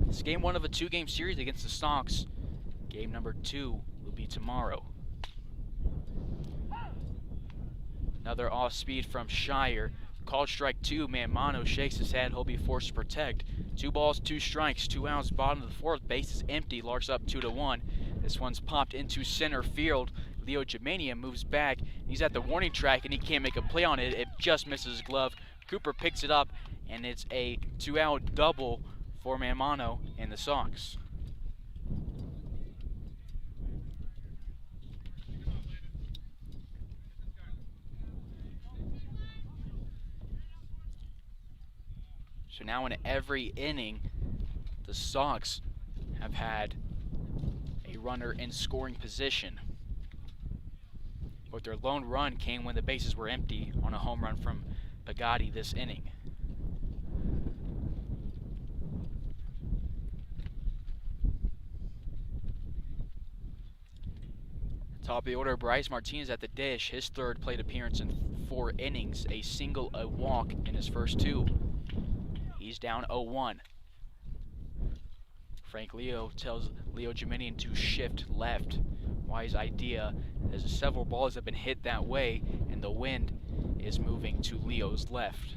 It's game 1 of a 2-game series against the Sox. Game number 2 will be tomorrow. Another off speed from Shire. Called strike 2. Manmano shakes his head. He'll be forced to protect. 2 balls, 2 strikes. 2 outs. Bottom of the 4th. Base is empty. Larks up 2-1. This one's popped into center field. Leo Jemenia moves back. He's at the warning track and he can't make a play on it. It just misses his glove. Cooper picks it up and it's a 2-out double for Manmano and the Sox. So now in every inning, the Sox have had a runner in scoring position. But their lone run came when the bases were empty on a home run from Pagatti this inning. Top of the order, Bryce Martinez at the dish. His 3rd plate appearance in 4 innings. A single, a walk in his first 2. He's down 0-1. Frank Leo tells Leo Jemenian to shift left. Wise idea, as several balls have been hit that way, and the wind is moving to Leo's left.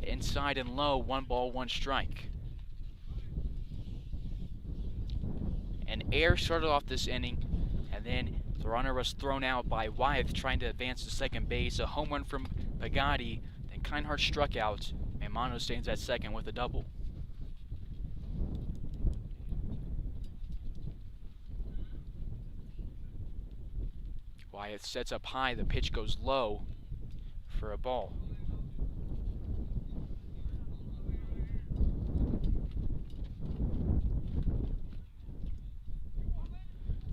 Inside and low, 1 ball, 1 strike. An error started off this inning, and then the runner was thrown out by Wyeth trying to advance to second base. A home run from Pagatti, then Kindhart struck out. Manmano stands at second with a double. Wyeth sets up high, the pitch goes low for a ball.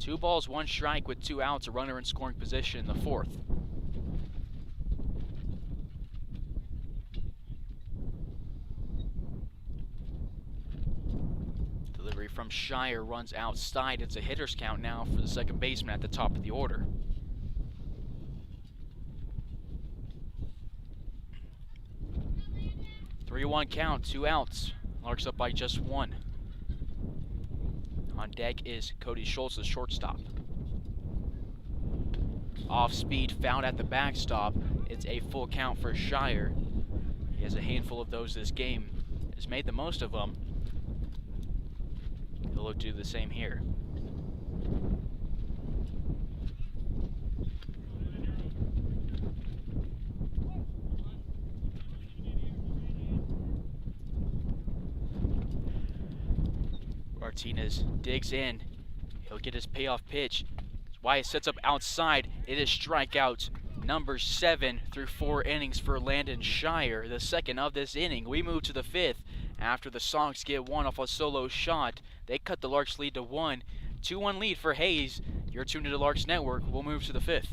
2 balls, 1 strike with 2 outs, a runner in scoring position in the 4th. Delivery from Shire runs outside. It's a hitter's count now for the second baseman at the top of the order. Three-one count, 2 outs. Larks up by just 1. On deck is Cody Schultz, the shortstop. Off speed found at the backstop. It's a full count for Shire. He has a handful of those this game. Has made the most of them. He'll look to do the same here. Martinez digs in. He'll get his payoff pitch. Wyatt sets up outside. It is strikeout number 7 through 4 innings for Landon Shire, the second of this inning. We move to the 5th after the Sox get 1 off a solo shot. They cut the Larks lead to 1. 2-1 lead for Hayes. You're tuned to the Larks Network. We'll move to the 5th.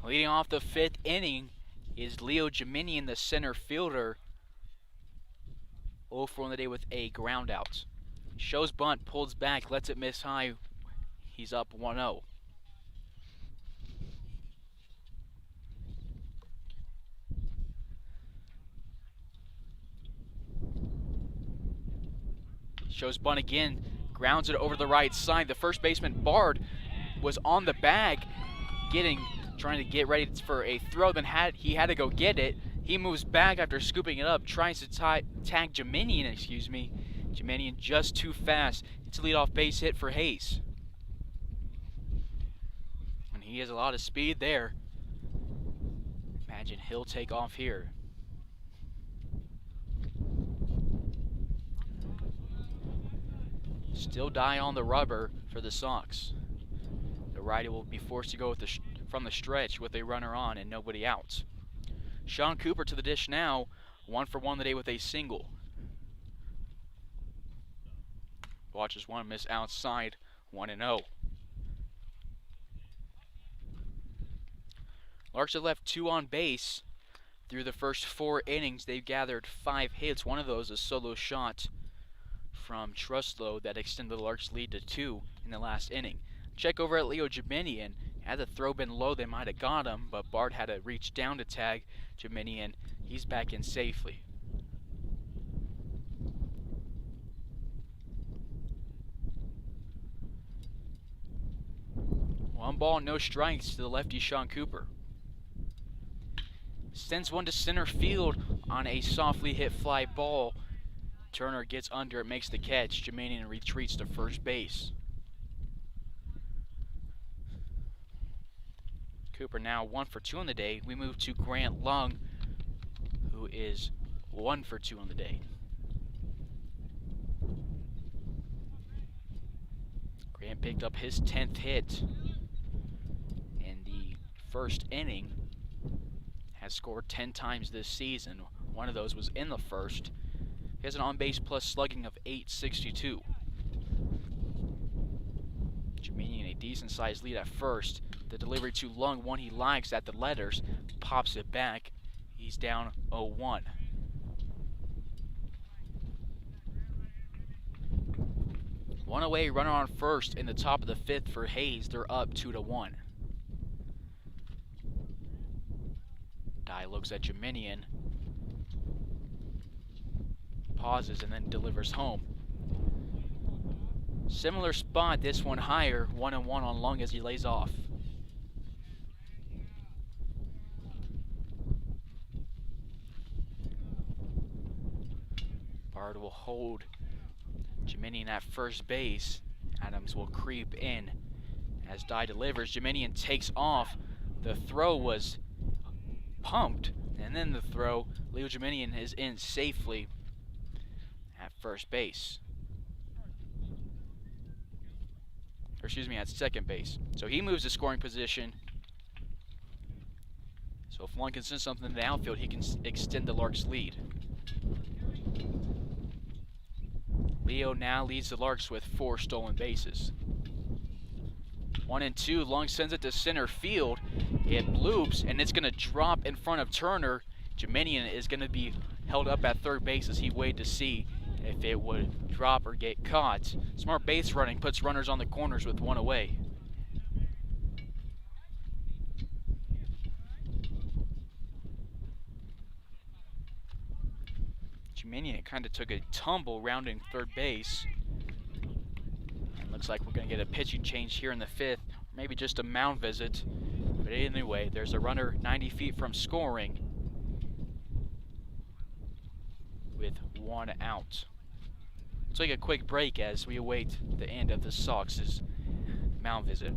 Leading off the 5th inning is Leo Jiminian, the center fielder. 0 for 1 today with a ground out. Shows bunt, pulls back, lets it miss high. He's up 1-0. Shows bunt again, grounds it over the right side. The first baseman, Bard, was on the bag, trying to get ready for a throw, then he had to go get it. He moves back after scooping it up, tries to tag Jiminian, Jiminian just too fast. It's a leadoff base hit for Hayes. And he has a lot of speed there. Imagine he'll take off here. Still die on the rubber for the Sox. The righty will be forced to go with from the stretch with a runner on and nobody out. Sean Cooper to the dish now, 1 for 1 today with a single. Watches one miss outside, 1-0. Larks have left 2 on base. Through the first 4 innings, they've gathered 5 hits. One of those a solo shot from Truslow that extended the Larks' lead to 2 in the last inning. Check over at Leo Jiminian. Had the throw been low, they might have got him, but Bard had to reach down to tag Jiminian. He's back in safely. One ball, no strikes to the lefty Sean Cooper. Sends one to center field on a softly hit fly ball. Turner gets under it, makes the catch. Jiminian retreats to first base. Cooper now 1 for 2 on the day. We move to Grant Lung, who is 1 for 2 on the day. Grant picked up his 10th hit in the first inning. Has scored 10 times this season. One of those was in the first. He has an on-base plus slugging of .862. Jaminian a decent-sized lead at first. The delivery to Lung, one he likes at the letters, pops it back. He's down 0-1. One away, runner on first in the top of the 5th for Hayes. They're up 2-1. Dye looks at Jaminian, pauses, and then delivers home. Similar spot, this one higher, 1-1 on Lung as he lays off. Bard will hold Jaminian at first base. Adams will creep in as Dye delivers. Jaminian takes off. The throw was pumped, and then the throw. Leo Jaminian is in safely at first base. Or excuse me, at second base. So he moves to scoring position. So if Lung can send something in the outfield, he can extend the Larks' lead. Leo now leads the Larks with 4 stolen bases. 1-2, Lung sends it to center field. It loops, and it's going to drop in front of Turner. Jaminian is going to be held up at third base as he waited to see if it would drop or get caught. Smart base running puts runners on the corners with 1 away. Jaminian kind of took a tumble rounding third base. And looks like we're going to get a pitching change here in the 5th, maybe just a mound visit. But anyway, there's a runner 90 feet from scoring with 1 out. Let's take a quick break as we await the end of the Sox' mound visit.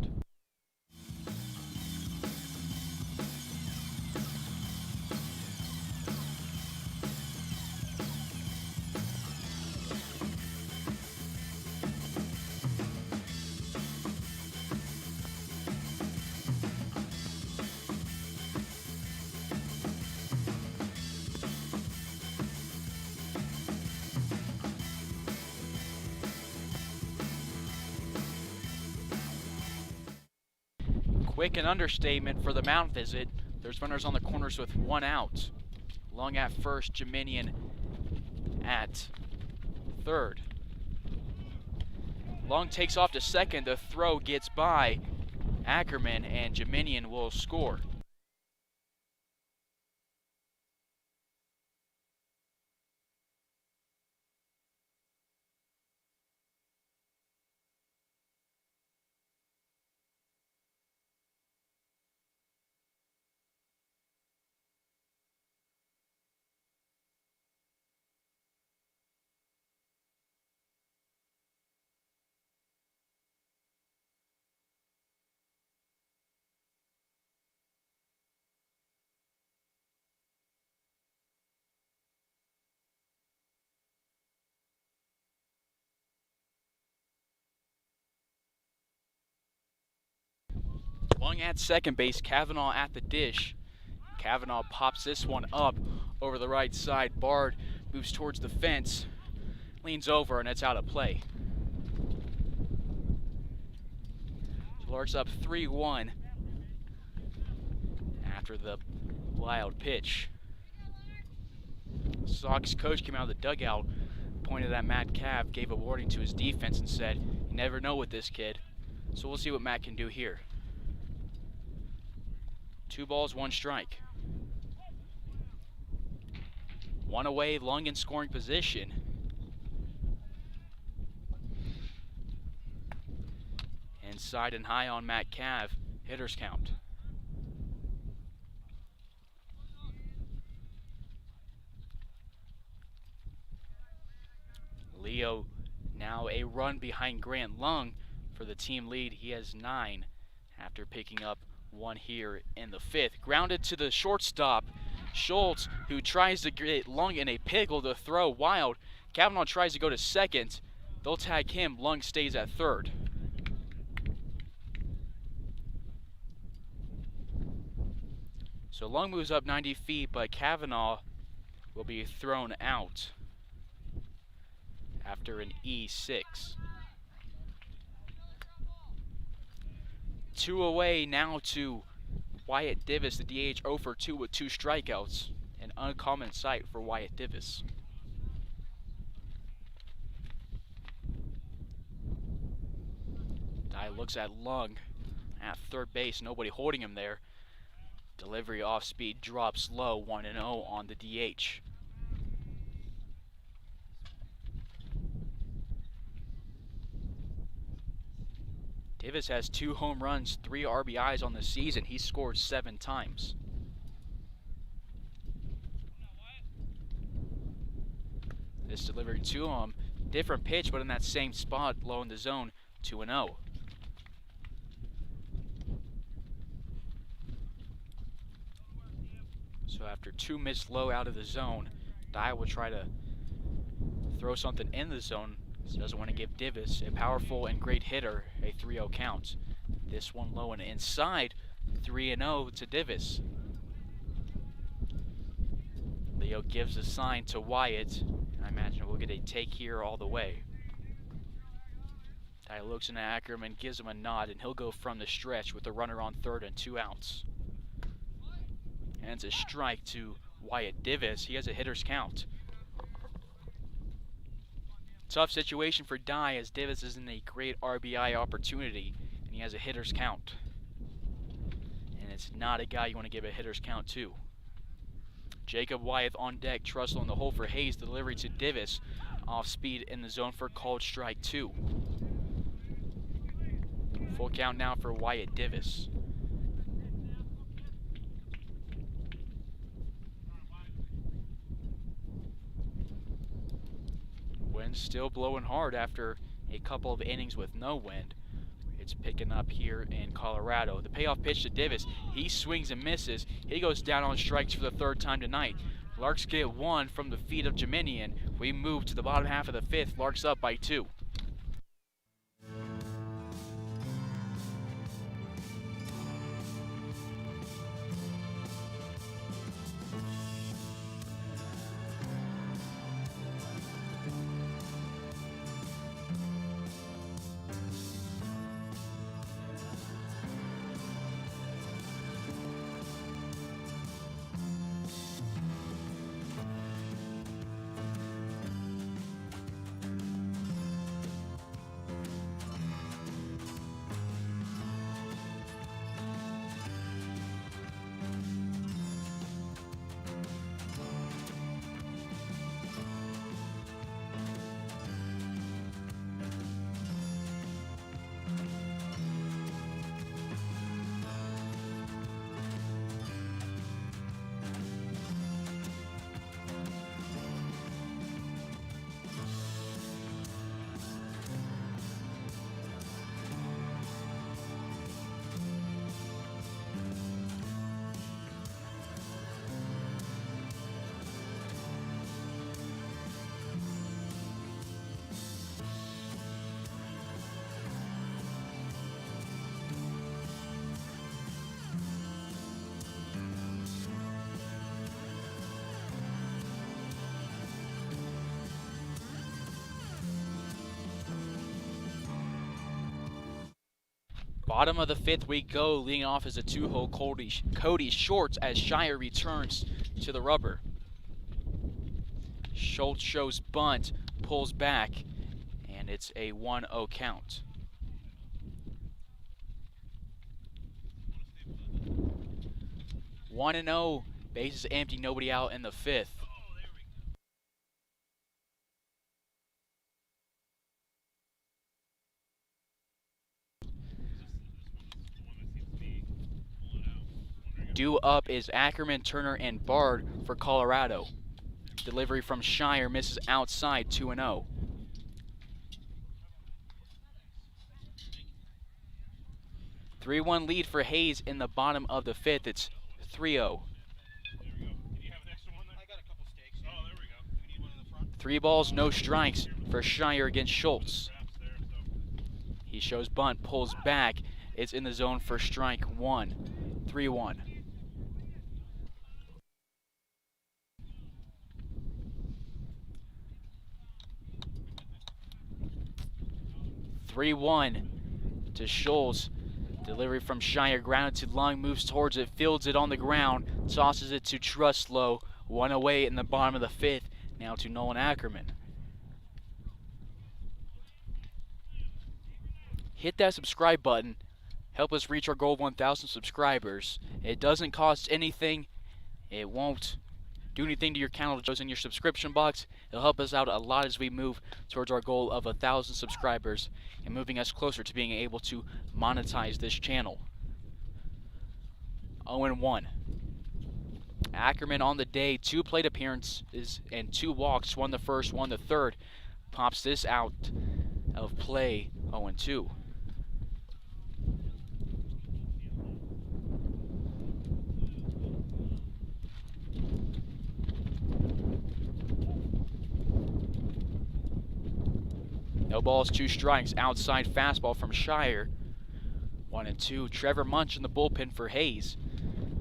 Quick and understatement for the mound visit. There's runners on the corners with 1 out. Lung at first, Jaminian at third. Lung takes off to second. The throw gets by Ackerman, and Jaminian will score. Lung at second base, Cavanaugh at the dish. Cavanaugh pops this one up over the right side. Bard moves towards the fence, leans over, and it's out of play. Larks up 3-1 after the wild pitch. Sox coach came out of the dugout, pointed at Matt Cav, gave a warning to his defense, and said, "You never know with this kid." So we'll see what Matt can do here. 2 balls, 1 strike. 1 away, Lung in scoring position. Inside and high on Matt Cav, hitter's count. Leo now a run behind Grant Lung for the team lead. He has 9 after picking up 1 here in the 5th. Grounded to the shortstop. Schultz, who tries to get Lung in a pickle to throw wild. Cavanaugh tries to go to second. They'll tag him. Lung stays at third. So Lung moves up 90 feet, but Kavanaugh will be thrown out after an E6. 2 away now to Wyatt Divis, the DH 0 for 2 with 2 strikeouts. An uncommon sight for Wyatt Divis. Dye looks at Lung at third base, nobody holding him there. Delivery off speed drops low, 1-0 on the DH. Divis has 2 home runs, 3 RBIs on the season. He's scored 7 times. This delivery to him, different pitch, but in that same spot, low in the zone, 2-0. So after 2 missed low out of the zone, Dye will try to throw something in the zone. He doesn't want to give Divis, a powerful and great hitter, a 3-0 count. This one low and inside, 3-0 to Divis. Leo gives a sign to Wyatt. I imagine we'll get a take here all the way. Dye looks into Ackerman, gives him a nod, and he'll go from the stretch with a runner on third and 2 outs. And it's a strike to Wyatt Divis. He has a hitter's count. Tough situation for Dye as Divis is in a great RBI opportunity and he has a hitter's count. And it's not a guy you want to give a hitter's count to. Jacob Wyeth on deck, Truslow in the hole for Hayes. Delivery to Divis. Off speed in the zone for called strike 2. Full count now for Wyatt Divis. Wind's still blowing hard after a couple of innings with no wind. It's picking up here in Colorado. The payoff pitch to Divis. He swings and misses. He goes down on strikes for the 3rd time tonight. Larks get 1 from the feet of Jeminian. We move to the bottom half of the 5th. Larks up by 2. Bottom of the 5th we go. Leading off is a 2-hole Cody Shorts as Shire returns to the rubber. Schultz shows bunt, pulls back, and it's a 1-0 count. One and 0, bases empty, nobody out in the 5th. Due up is Ackerman, Turner, and Bard for Colorado. Delivery from Shire misses outside, 2-0. A 3-1 lead for Hayes in the bottom of the 5th. It's 3-0. 3 balls, no strikes for Shire against Schultz. He shows bunt, pulls back. It's in the zone for strike 1. 3-1. 3-1 to Scholes. Delivery from Shire, grounded to Lung, moves towards it, fields it on the ground, tosses it to Truslow. One away in the bottom of the fifth. Now to Nolan Ackerman. Hit that subscribe button. Help us reach our goal of 1,000 subscribers. It doesn't cost anything. It won't do anything to your channel. Just in your subscription box. It'll help us out a lot as we move towards our goal of 1,000 subscribers and moving us closer to being able to monetize this channel. 0-1. Ackerman on the day, 2 plate appearances and 2 walks. Won the first, won the third. Pops this out of play. 0-2. No balls, 2 strikes. Outside fastball from Shire. 1-2. Trevor Munch in the bullpen for Hayes.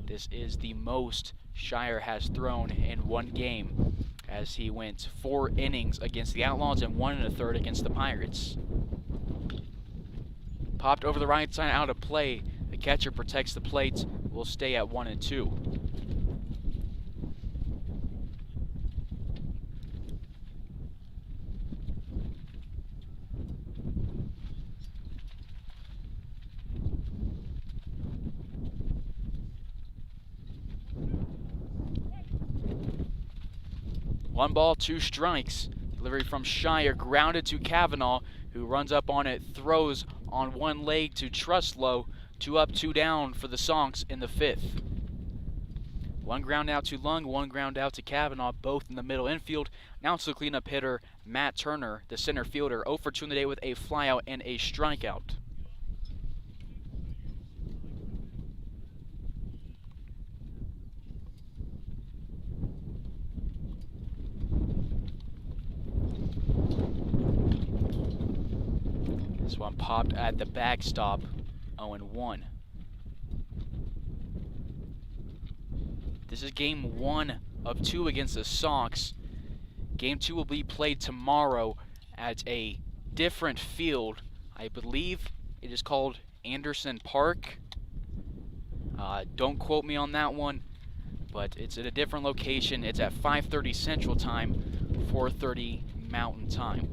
This is the most Shire has thrown in one game, as he went 4 innings against the Outlaws and 1 1/3 against the Pirates. Popped over the right side, out of play. The catcher protects the plate. Will stay at 1-2. One ball, 2 strikes. Delivery from Shire, grounded to Kavanaugh, who runs up on it, throws on one leg to Truslow. 2 up, 2 down for the Sonks in the 5th. 1 ground out to Lung, 1 ground out to Kavanaugh, both in the middle infield. Now to the cleanup hitter, Matt Turner, the center fielder, 0 for 2 in the day with a flyout and a strikeout. This one popped at the backstop, 0-1. This is game 1 of 2 against the Sox. Game 2 will be played tomorrow at a different field. I believe it is called Anderson Park. Don't quote me on that one, but it's at a different location. It's at 5:30 Central Time, 4:30 Mountain Time.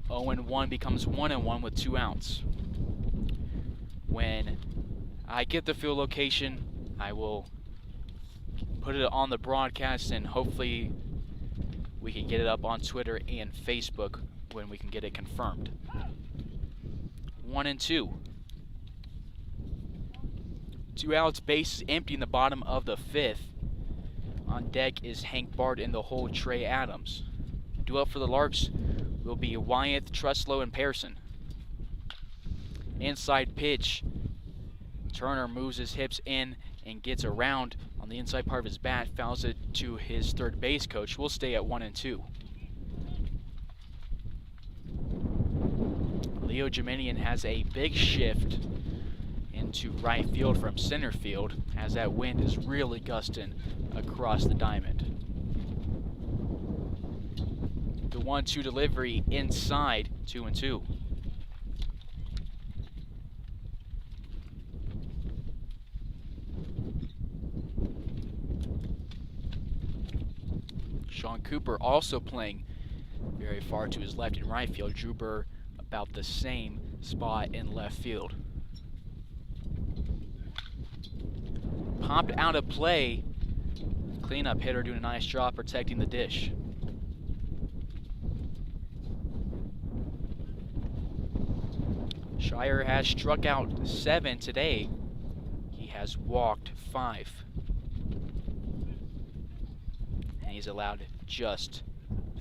0-1 becomes 1-1 with 2 outs. When I get the field location, I will put it on the broadcast, and hopefully we can get it up on Twitter and Facebook when we can get it confirmed. 1-2. 2 outs, bases empty in the bottom of the 5th. On deck is Hank Bart in the hole, Trey Adams. Duel for the Larks will be Wyeth, Truslow, and Pearson. Inside pitch. Turner moves his hips in and gets around on the inside part of his bat, fouls it to his third base coach. We'll stay at 1-2. Leo Jeminian has a big shift into right field from center field, as that wind is really gusting across the diamond. The 1-2 delivery inside, 2-2. Sean Cooper also playing very far to his left in right field. Drew Burr about the same spot in left field. Popped out of play. Cleanup hitter doing a nice job protecting the dish. Shire has struck out 7 today. He has walked 5. And he's allowed just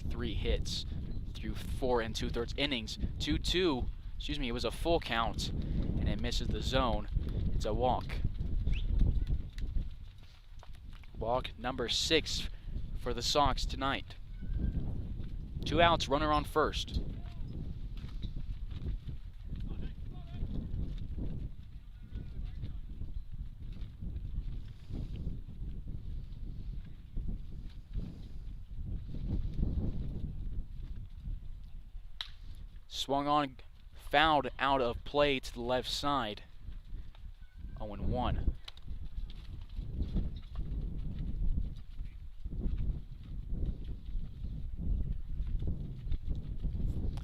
3 hits through 4 2/3 innings. 2-2, it was a full count, and it misses the zone. It's a walk. Walk number 6 for the Sox tonight. 2 outs, runner on first. Swung on, fouled out of play to the left side. 0-1.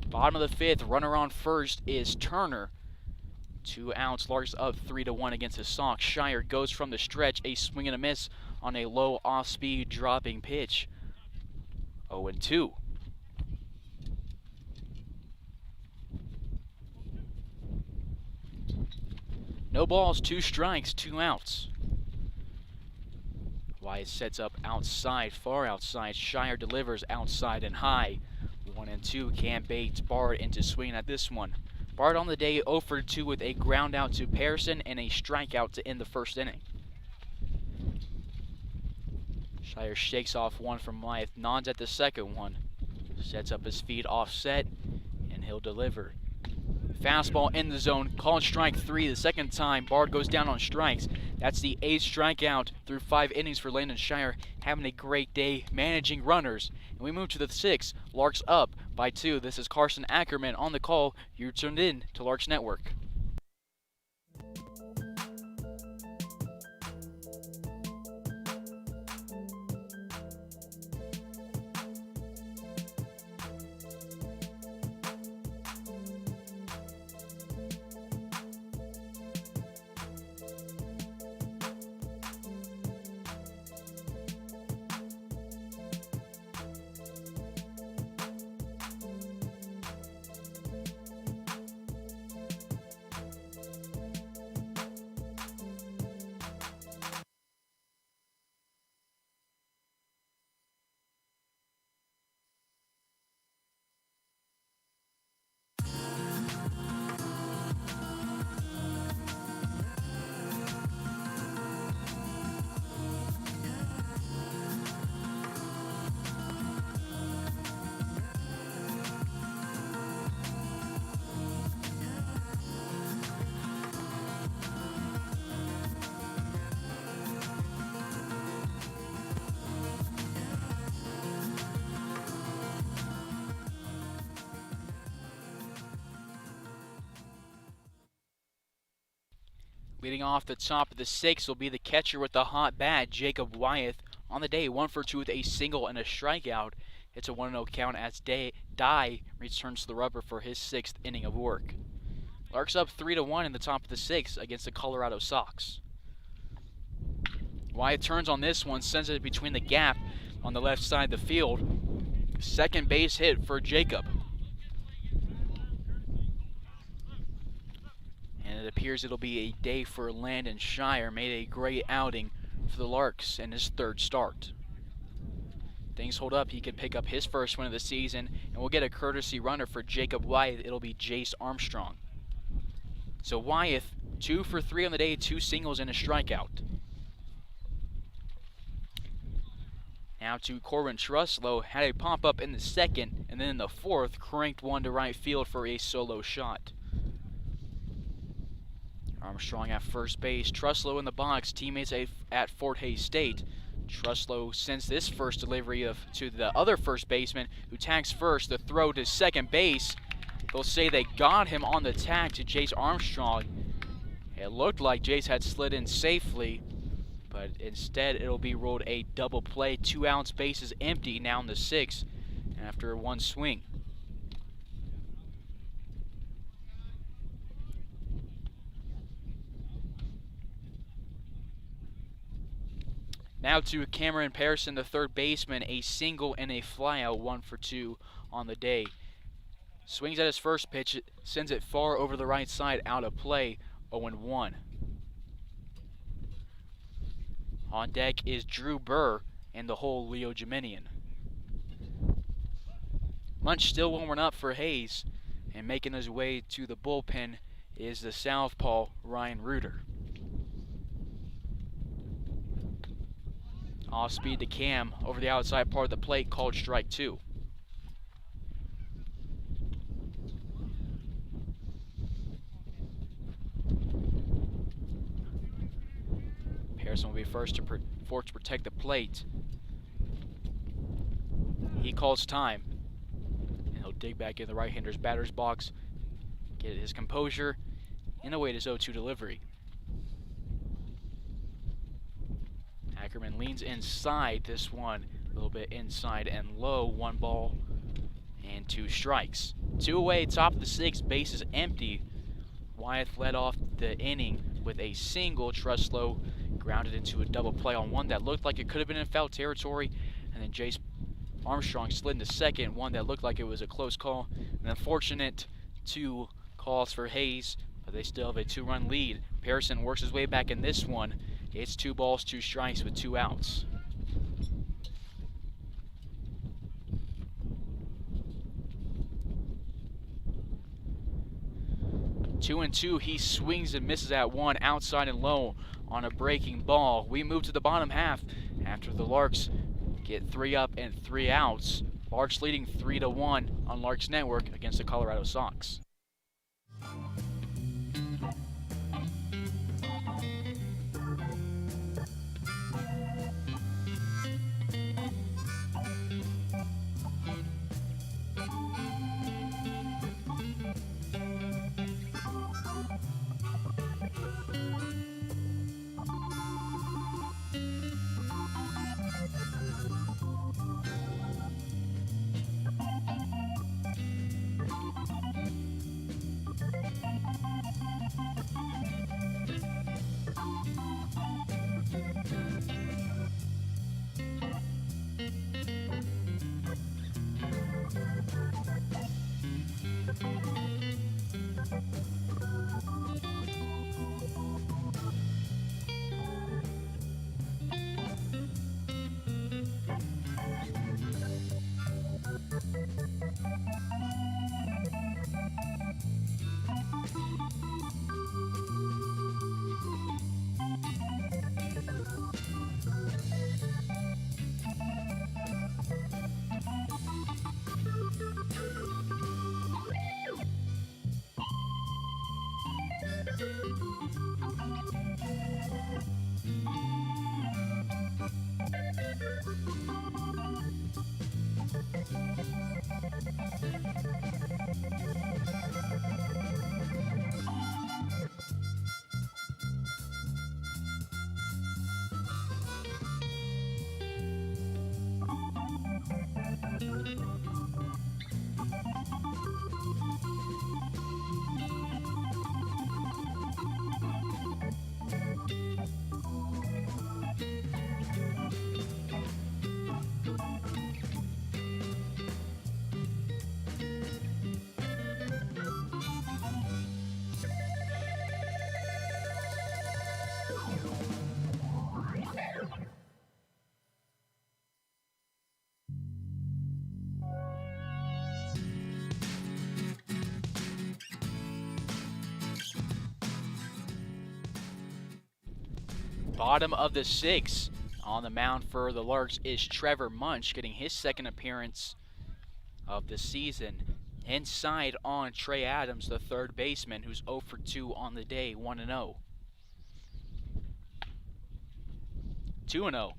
Bottom of the fifth, runner on first is Turner. 2 outs, Larks up 3-1 against the Sox. Shire goes from the stretch, a swing and a miss on a low off-speed dropping pitch. 0-2. No balls, 2 strikes, 2 outs. Wyatt sets up outside, far outside. Shire delivers outside and high. 1-2, can't bait Bard into swinging at this one. Bard on the day 0 for 2 with a ground out to Pearson and a strikeout to end the first inning. Shire shakes off one from Wyatt, nods at the second one. Sets up his feet offset, and he'll deliver. Fastball in the zone, called strike 3 the second time. Bard goes down on strikes. That's the 8th strikeout through 5 innings for Landon Shire, having a great day managing runners. And we move to the 6th, Larks up by 2. This is Carson Ackerman on the call. You're tuned in to Larks Network. Leading off the top of the 6th will be the catcher with the hot bat, Jacob Wyeth. On the day, 1 for 2 with a single and a strikeout. It's a 1-0 count as Dye returns to the rubber for his 6th inning of work. Larks up 3-1 in the top of the 6th against the Colorado Sox. Wyeth turns on this one, sends it between the gap on the left side of the field. Second base hit for Jacob. And it appears it'll be a day for Landon Shire. Made a great outing for the Larks in his 3rd start. Things hold up, he could pick up his first win of the season, and we'll get a courtesy runner for Jacob Wyeth. It'll be Jace Armstrong. So Wyeth, 2 for 3 on the day, 2 singles and a strikeout. Now to Corbin Truslow, had a pop-up in the 2nd, and then in the 4th, cranked one to right field for a solo shot. Armstrong at first base, Truslow in the box, teammates at Fort Hays State. Truslow sends this first delivery to the other first baseman, who tags first. The throw to second base. They'll say they got him on the tag to Jace Armstrong. It looked like Jace had slid in safely, but instead it'll be ruled a double play. 2 outs, bases empty now in the 6th after 1 swing. Now to Cameron Pearson, the 3rd baseman, a single and a flyout, 1 for 2 on the day. Swings at his first pitch, sends it far over the right side, out of play, 0-1. On deck is Drew Burr and the whole Leo Geminian. Munch still warming up for Hayes, and making his way to the bullpen is the southpaw Ryan Reuter. Off speed to Cam over the outside part of the plate, called strike 2. Pearson will be forced to protect the plate. He calls time, and he'll dig back in the right-hander's batter's box, get his composure, and await his 0-2 delivery. Ackerman leans inside this one, a little bit inside and low. 1 ball and 2 strikes. 2 away, top of the 6th, bases empty. Wyeth led off the inning with a single. Truslow grounded into a double play on one that looked like it could have been in foul territory, and then Jace Armstrong slid into second, one that looked like it was a close call. An unfortunate 2 calls for Hayes, but they still have a 2-run lead. Pearson works his way back in this one. It's 2 balls, 2 strikes with 2 outs. Two and two, he swings and misses at 1, outside and low on a breaking ball. We move to the bottom half after the Larks get 3 up and 3 outs. Larks leading 3-1 on Larks Network against the Colorado Sox. Bottom of the 6th. On the mound for the Larks is Trevor Munch, getting his 2nd appearance of the season. Inside on Trey Adams, the 3rd baseman, who's 0 for 2 on the day, 1-0. 2-0.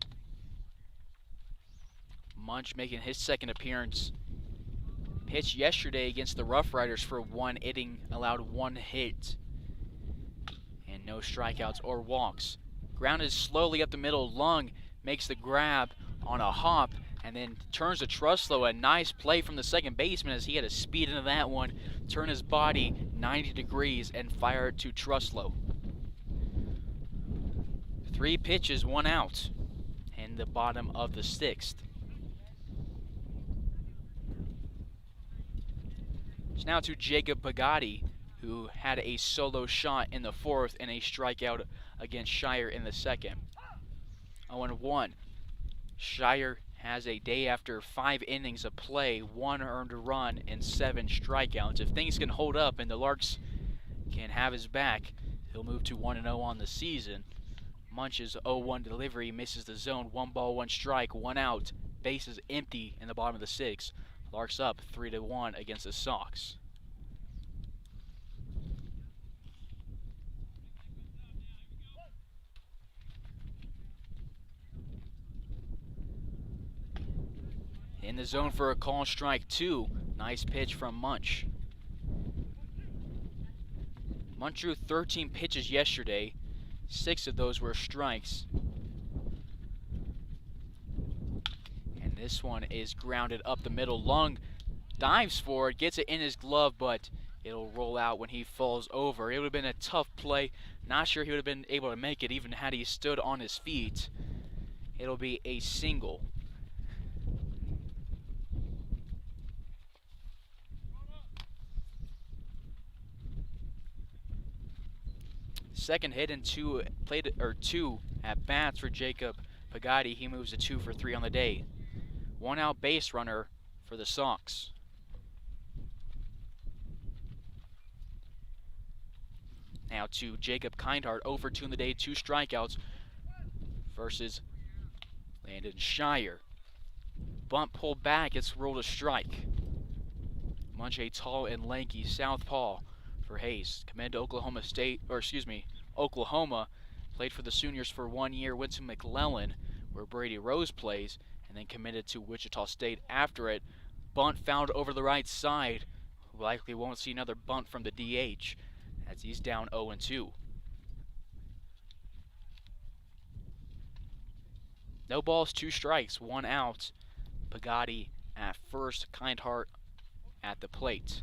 Munch making his 2nd appearance. Pitched yesterday against the Rough Riders for 1 inning, allowed 1 hit, and no strikeouts or walks. Grounded slowly up the middle. Lung makes the grab on a hop and then turns to Truslow. A nice play from the 2nd baseman as he had to speed into that one, turn his body 90 degrees and fire it to Truslow. 3 pitches, 1 out in the bottom of the 6th. It's now to Jacob Pagatti, who had a solo shot in the 4th and a strikeout against Shire in the 2nd. 0-1. Shire has a day after 5 innings of play, 1 earned run and 7 strikeouts. If things can hold up and the Larks can have his back, he'll move to 1-0 on the season. Munch's 0-1 delivery misses the zone. 1 ball, 1 strike, 1 out. Bases empty in the bottom of the 6th. Larks up 3-1 against the Sox. In the zone for a call, strike 2. Nice pitch from Munch. Munch drew 13 pitches yesterday. 6 of those were strikes. And this one is grounded up the middle. Lung dives for it, gets it in his glove, but it'll roll out when he falls over. It would have been a tough play. Not sure he would have been able to make it even had he stood on his feet. It'll be a single. Second hit and two at bats for Jacob Pagatti. He moves to 2 for 3 on the day. 1 out base runner for the Sox. Now to Jacob Kindhart, 0 for 2 in the day, 2 strikeouts versus Landon Shire. Bunt pulled back, it's ruled a strike. Munch, a tall and lanky southpaw for Hayes. Committed to Oklahoma, played for the Sooners for 1 year, went to McClellan, where Brady Rose plays, and then committed to Wichita State after it. Bunt found over the right side. Likely won't see another bunt from the DH, as he's down 0-2. No balls, 2 strikes, 1 out. Pagatti at first, Kindhart at the plate.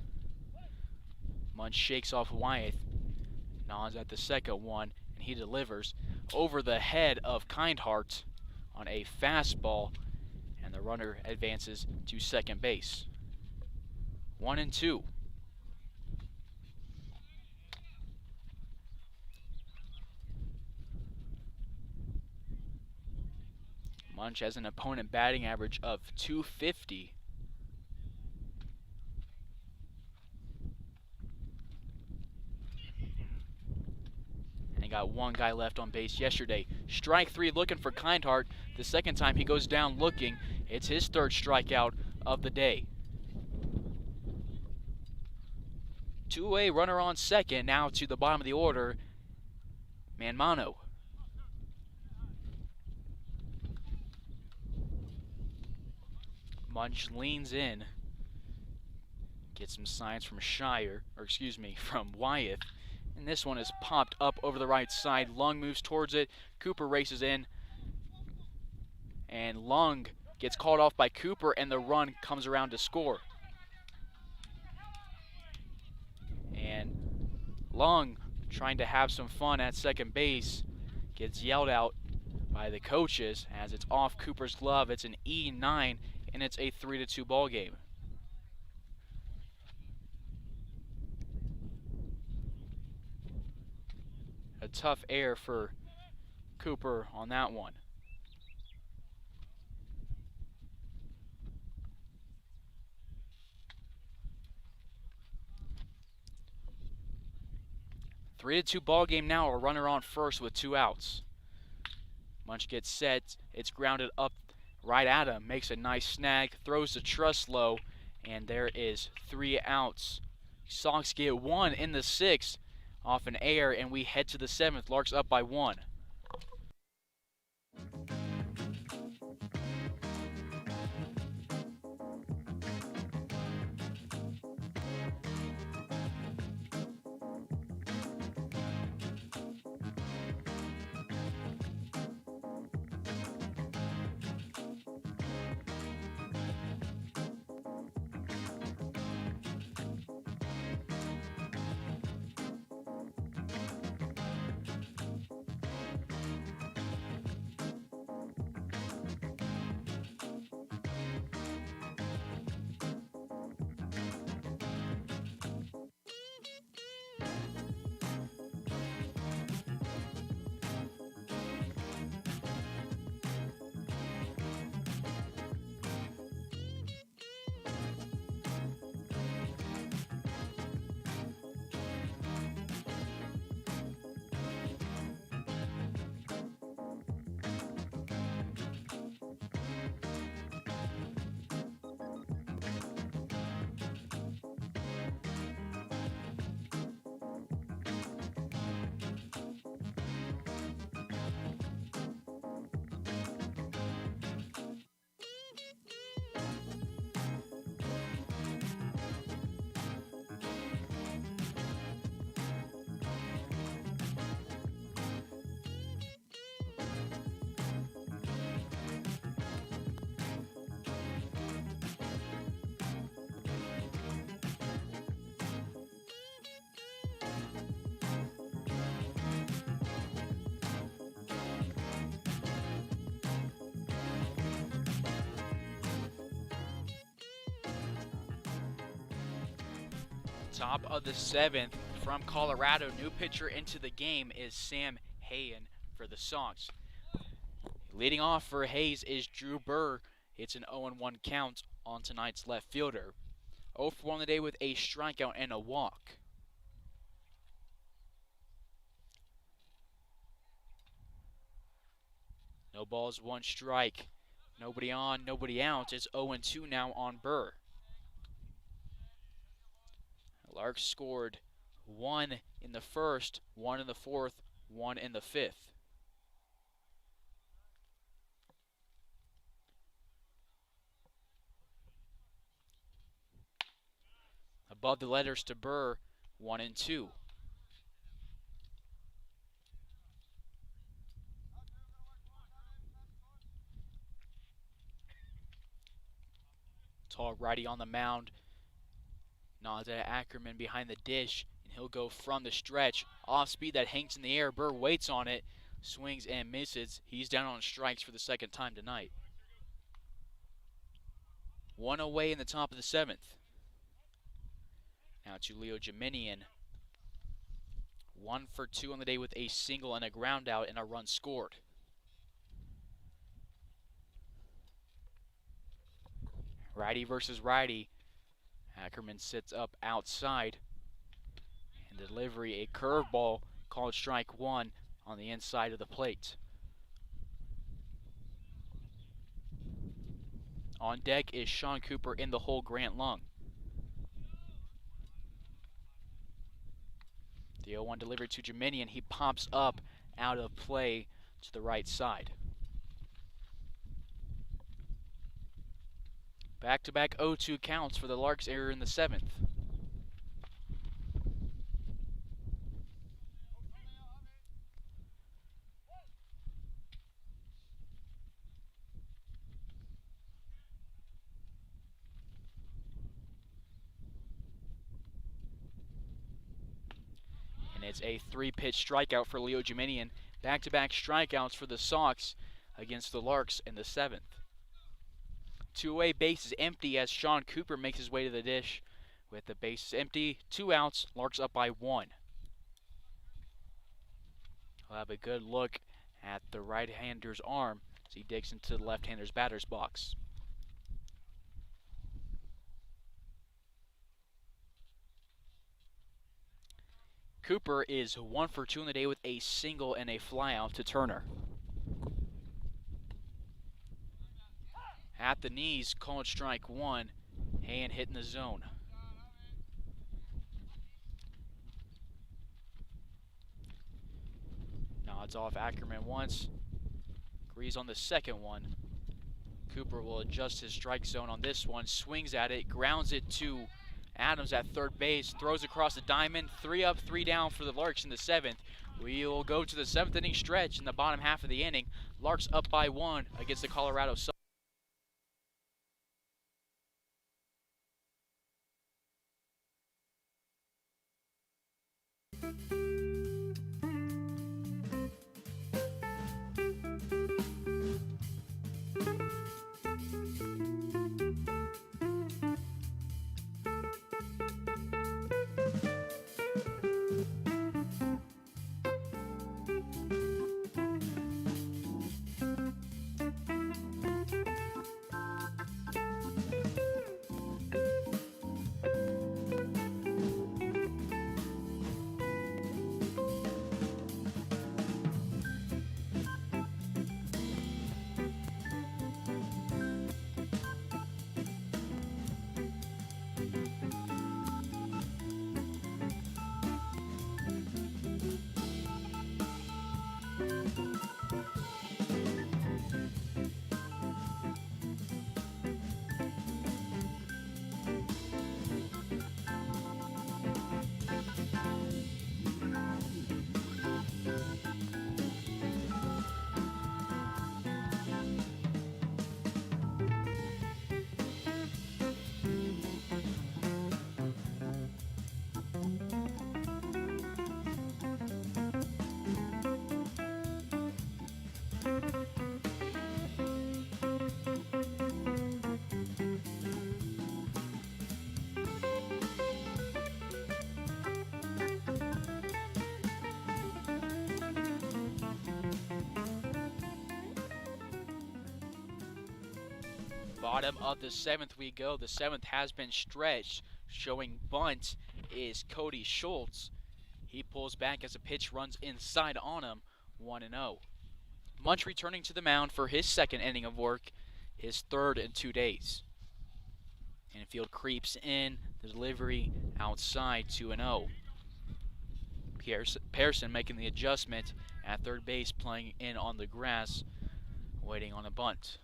Munch shakes off Wyeth, nods at the second one, and he delivers over the head of Kindhart on a fastball, and the runner advances to second base. 1-2. Munch has an opponent batting average of .250. And he got 1 guy left on base yesterday. Strike 3 looking for Kindhart. The second time he goes down looking. It's his 3rd strikeout of the day. 2-away runner on second. Now to the bottom of the order, Manmano. Munch leans in, gets some signs from from Wyeth. And this one is popped up over the right side. Lung moves towards it. Cooper races in. And Lung gets called off by Cooper, and the run comes around to score. And Lung, trying to have some fun at second base, gets yelled out by the coaches as it's off Cooper's glove. It's an E9, and it's a 3-2 ball game. A tough error for Cooper on that one. Three to two ball game now. A runner on first with 2 outs. Munch gets set. It's grounded up right at him. Makes a nice snag. Throws to Truslow, and there is 3 outs. Sox get 1 in the 6th off an error, and we head to the 7th. Larks up by 1. Top of the 7th from Colorado. New pitcher into the game is Sam Hayen for the Sox. Leading off for Hayes is Drew Burr. It's an 0-1 count on tonight's left fielder. 0 for 1 on the day with a strikeout and a walk. No balls, 1 strike. Nobody on, nobody out. It's 0-2 now on Burr. Larks scored 1 in the first, 1 in the fourth, 1 in the fifth. Above the letters to Burr, 1 and 2. Tall righty on the mound. Nods at Ackerman behind the dish, and he'll go from the stretch. Off speed that hangs in the air. Burr waits on it, swings and misses. He's down on strikes for the second time tonight. 1 away in the top of the 7th. Now to Leo Jeminian. 1 for 2 on the day with a single and a ground out and a run scored. Righty versus righty. Ackerman sits up outside. And delivery, a curveball called strike 1 on the inside of the plate. On deck is Sean Cooper in the hole, Grant Lung. The 0-1 delivery to Jeminian. He pops up out of play to the right side. Back-to-back 0-2 counts for the Larks error in the 7th. And it's a 3-pitch strikeout for Leo Jeminian. Back-to-back strikeouts for the Sox against the Larks in the 7th. 2 away, bases empty as Sean Cooper makes his way to the dish. With the bases empty, 2 outs, Larks up by 1. We'll have a good look at the right-hander's arm as he digs into the left-hander's batter's box. Cooper is 1 for 2 on the day with a single and a flyout to Turner. At the knees, called strike 1, Hayen hitting the zone. Nods off Ackerman once, agrees on the second one. Cooper will adjust his strike zone on this one, swings at it, grounds it to Adams at third base, throws across the diamond. 3 up, 3 down for the Larks in the 7th. We'll go to the 7th inning stretch in the bottom half of the inning. Larks up by 1 against the Colorado Sox. Bottom of the 7th we go. The 7th has been stretched. Showing bunt is Cody Schultz. He pulls back as a pitch runs inside on him, 1-0. Munch returning to the mound for his second inning of work, his third in 2 days. Infield creeps in, the delivery outside, 2-0. Pearson making the adjustment at third base, playing in on the grass, waiting on a bunt.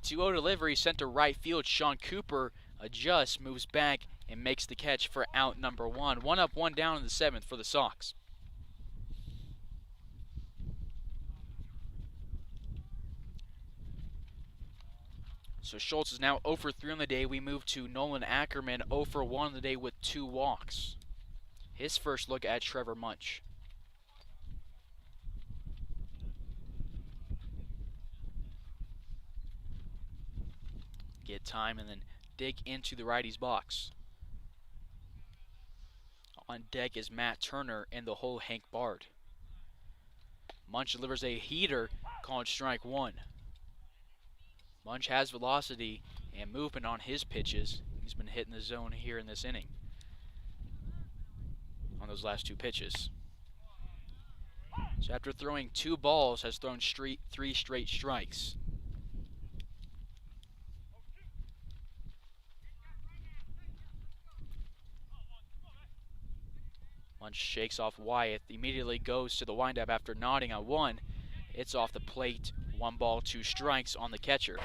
2-0 delivery sent to right field. Sean Cooper adjusts, moves back, and makes the catch for out number 1. 1 up, 1 down in the 7th for the Sox. So Schultz is now 0 for 3 on the day. We move to Nolan Ackerman, 0 for 1 on the day with 2 walks. His first look at Trevor Munch. Get time and then dig into the righty's box. On deck is Matt Turner and the whole Hank Bard. Munch delivers a heater, called strike 1. Munch has velocity and movement on his pitches. He's been hitting the zone here in this inning on those last 2 pitches. So after throwing 2 balls, has thrown 3 straight strikes. Munch shakes off Wyeth, immediately goes to the windup after nodding on 1. It's off the plate, 1 ball, 2 strikes on the catcher.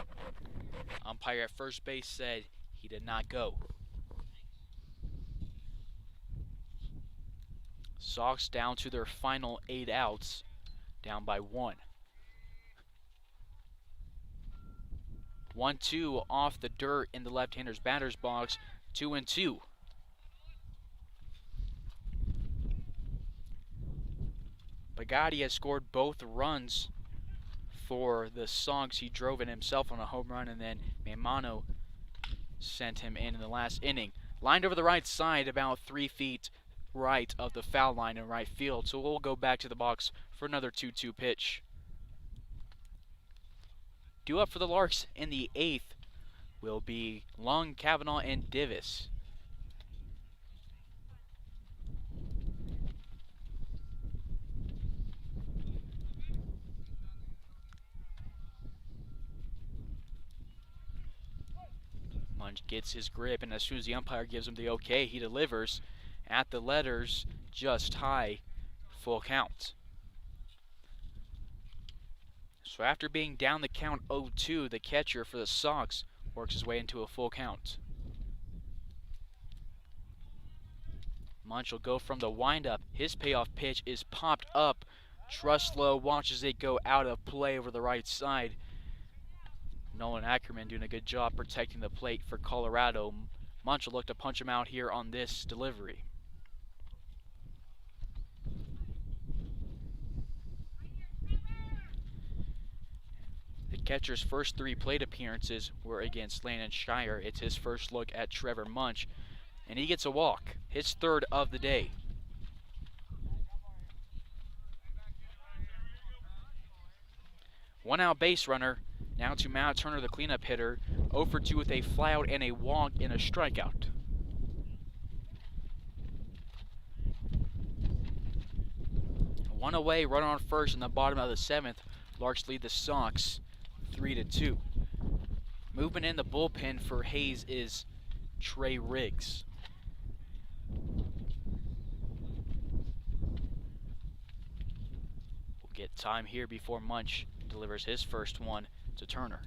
Umpire at first base said he did not go. Sox down to their final 8 outs, down by 1. 1-2 off the dirt in the left-hander's batter's box, 2-2. Bugatti has scored both runs for the Sox. He drove in himself on a home run, and then Mamano sent him in the last inning. Lined over the right side, about 3 feet right of the foul line in right field. So we'll go back to the box for another 2-2 pitch. Due up for the Larks in the 8th will be Lung, Kavanaugh, and Divis. Munch gets his grip, and as soon as the umpire gives him the okay, he delivers at the letters, just high, full count. So after being down the count 0-2, the catcher for the Sox works his way into a full count. Munch will go from the windup. His payoff pitch is popped up. Truslow watches it go out of play over the right side. Nolan Ackerman doing a good job protecting the plate for Colorado. Munch will look to punch him out here on this delivery. The catcher's first 3 plate appearances were against Landon Shire. It's his first look at Trevor Munch, and he gets a walk, his 3rd of the day. One out base runner. Now to Matt Turner, the cleanup hitter, 0 for 2 with a flyout and a walk and a strikeout. One away, runner on first in the bottom of the 7th. Larks lead the Sox 3-2. Movement in the bullpen for Hayes is Trey Riggs. We'll get time here before Munch delivers his first one to Turner.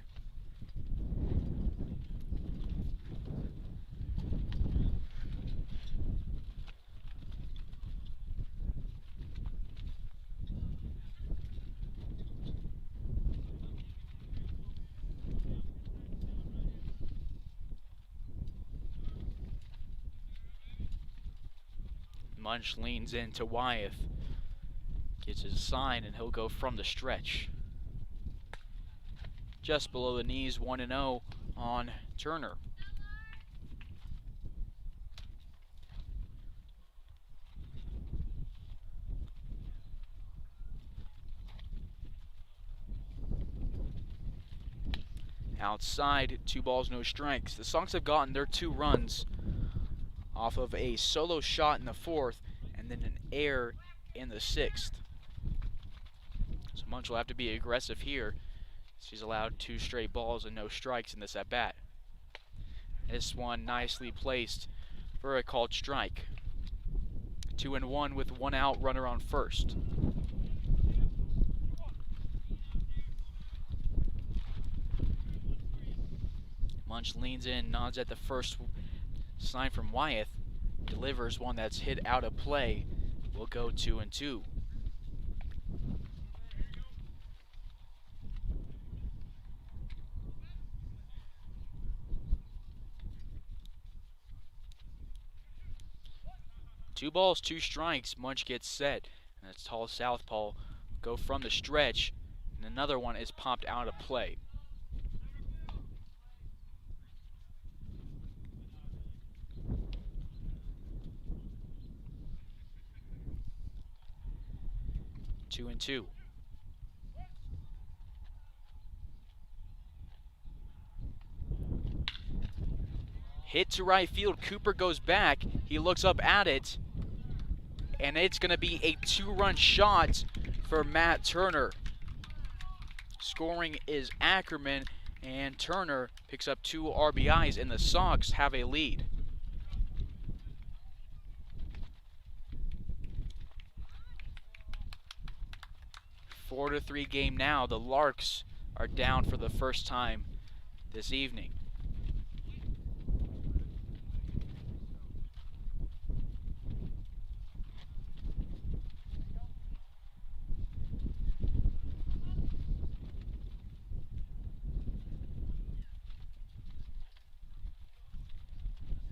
Munch leans into Wyeth, gets his sign, and he'll go from the stretch. Just below the knees, 1-0 on Turner. outside, 2 balls, no strikes. The Sox have gotten their 2 runs off of a solo shot in the 4th and then an error in the 6th. So Munch will have to be aggressive here. She's allowed 2 straight balls and no strikes in this at bat. This one nicely placed for a called strike. 2-1 with 1 out, runner on first. Munch leans in, nods at the first sign from Wyeth, delivers one that's hit out of play. We'll go 2-2. Two balls, 2 strikes. Munch gets set, and that's tall southpaw go from the stretch, and another one is popped out of play. Two and two. Hit to right field. Cooper goes back. He looks up at it, and it's going to be a 2-run shot for Matt Turner. Scoring is Ackerman, and Turner picks up 2 RBIs, and the Sox have a lead. A 4-3 game now. The Larks are down for the first time this evening.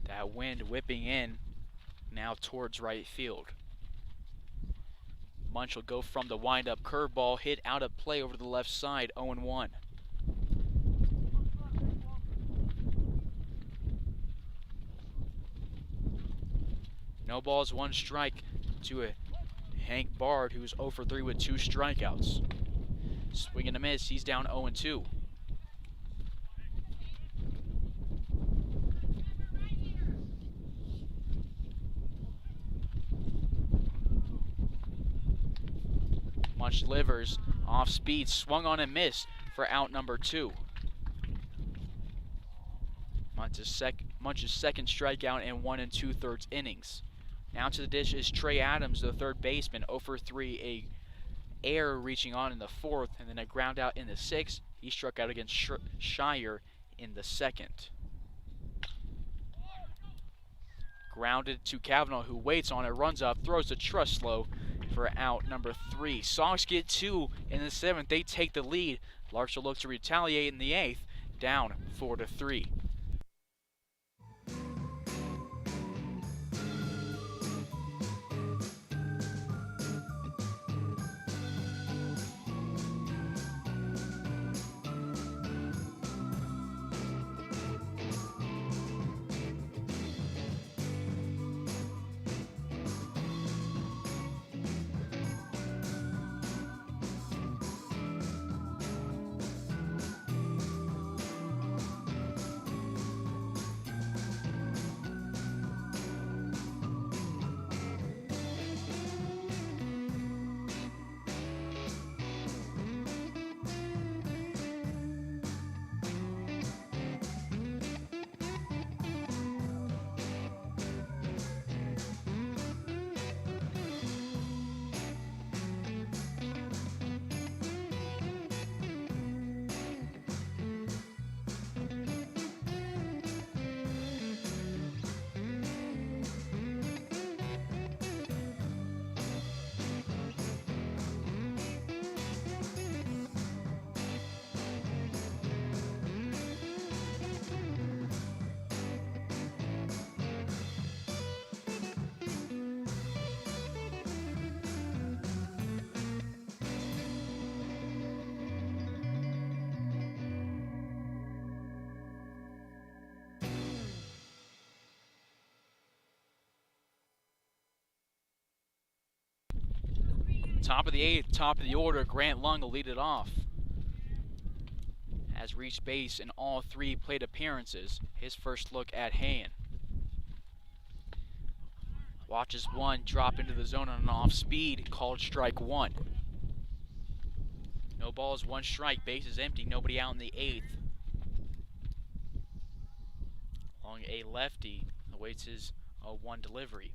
That wind whipping in now towards right field. Munch will go from the wind-up curveball, hit out of play over to the left side, 0-1. No balls, 1 strike to a Hank Bard, who's 0 for 3 with 2 strikeouts. Swing and a miss, he's down 0-2. Munch delivers, off speed, swung on and missed for out number 2. Munch's second strikeout in 1 2/3 innings. Now to the dish is Trey Adams, the third baseman, 0 for 3, a error reaching on in the 4th, and then a ground out in the 6th. He struck out against Shire in the 2nd. Grounded to Kavanaugh, who waits on it, runs up, throws to Truslow for out number 3. Sox get 2 in the 7th. They take the lead. Larks will look to retaliate in the 8th, down 4-3. Top of the 8th, top of the order, Grant Lung will lead it off. has reached base in all 3 plate appearances. His first look at hand. Watches one drop into the zone on an off speed, called strike 1. No balls, 1 strike, base is empty, nobody out in the 8th. Along a lefty, awaits his 1 delivery.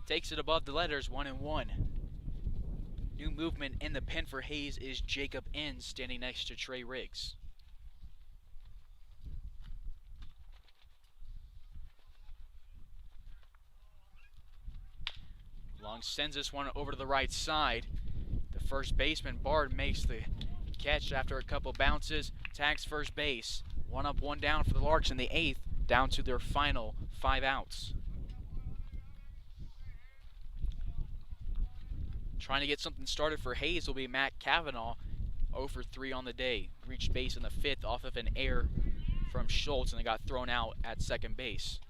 Takes it above the letters, 1-1. New movement in the pen for Hayes is Jacob Inns, standing next to Trey Riggs. Long sends this one over to the right side. The first baseman, Bard, makes the catch after a couple bounces, tags first base. 1 up, 1 down for the Larks in the 8th, down to their final 5 outs. Trying to get something started for Hayes will be Matt Cavanaugh, 0 for 3 on the day. Reached base in the 5th off of an error from Schultz, and they got thrown out at second base.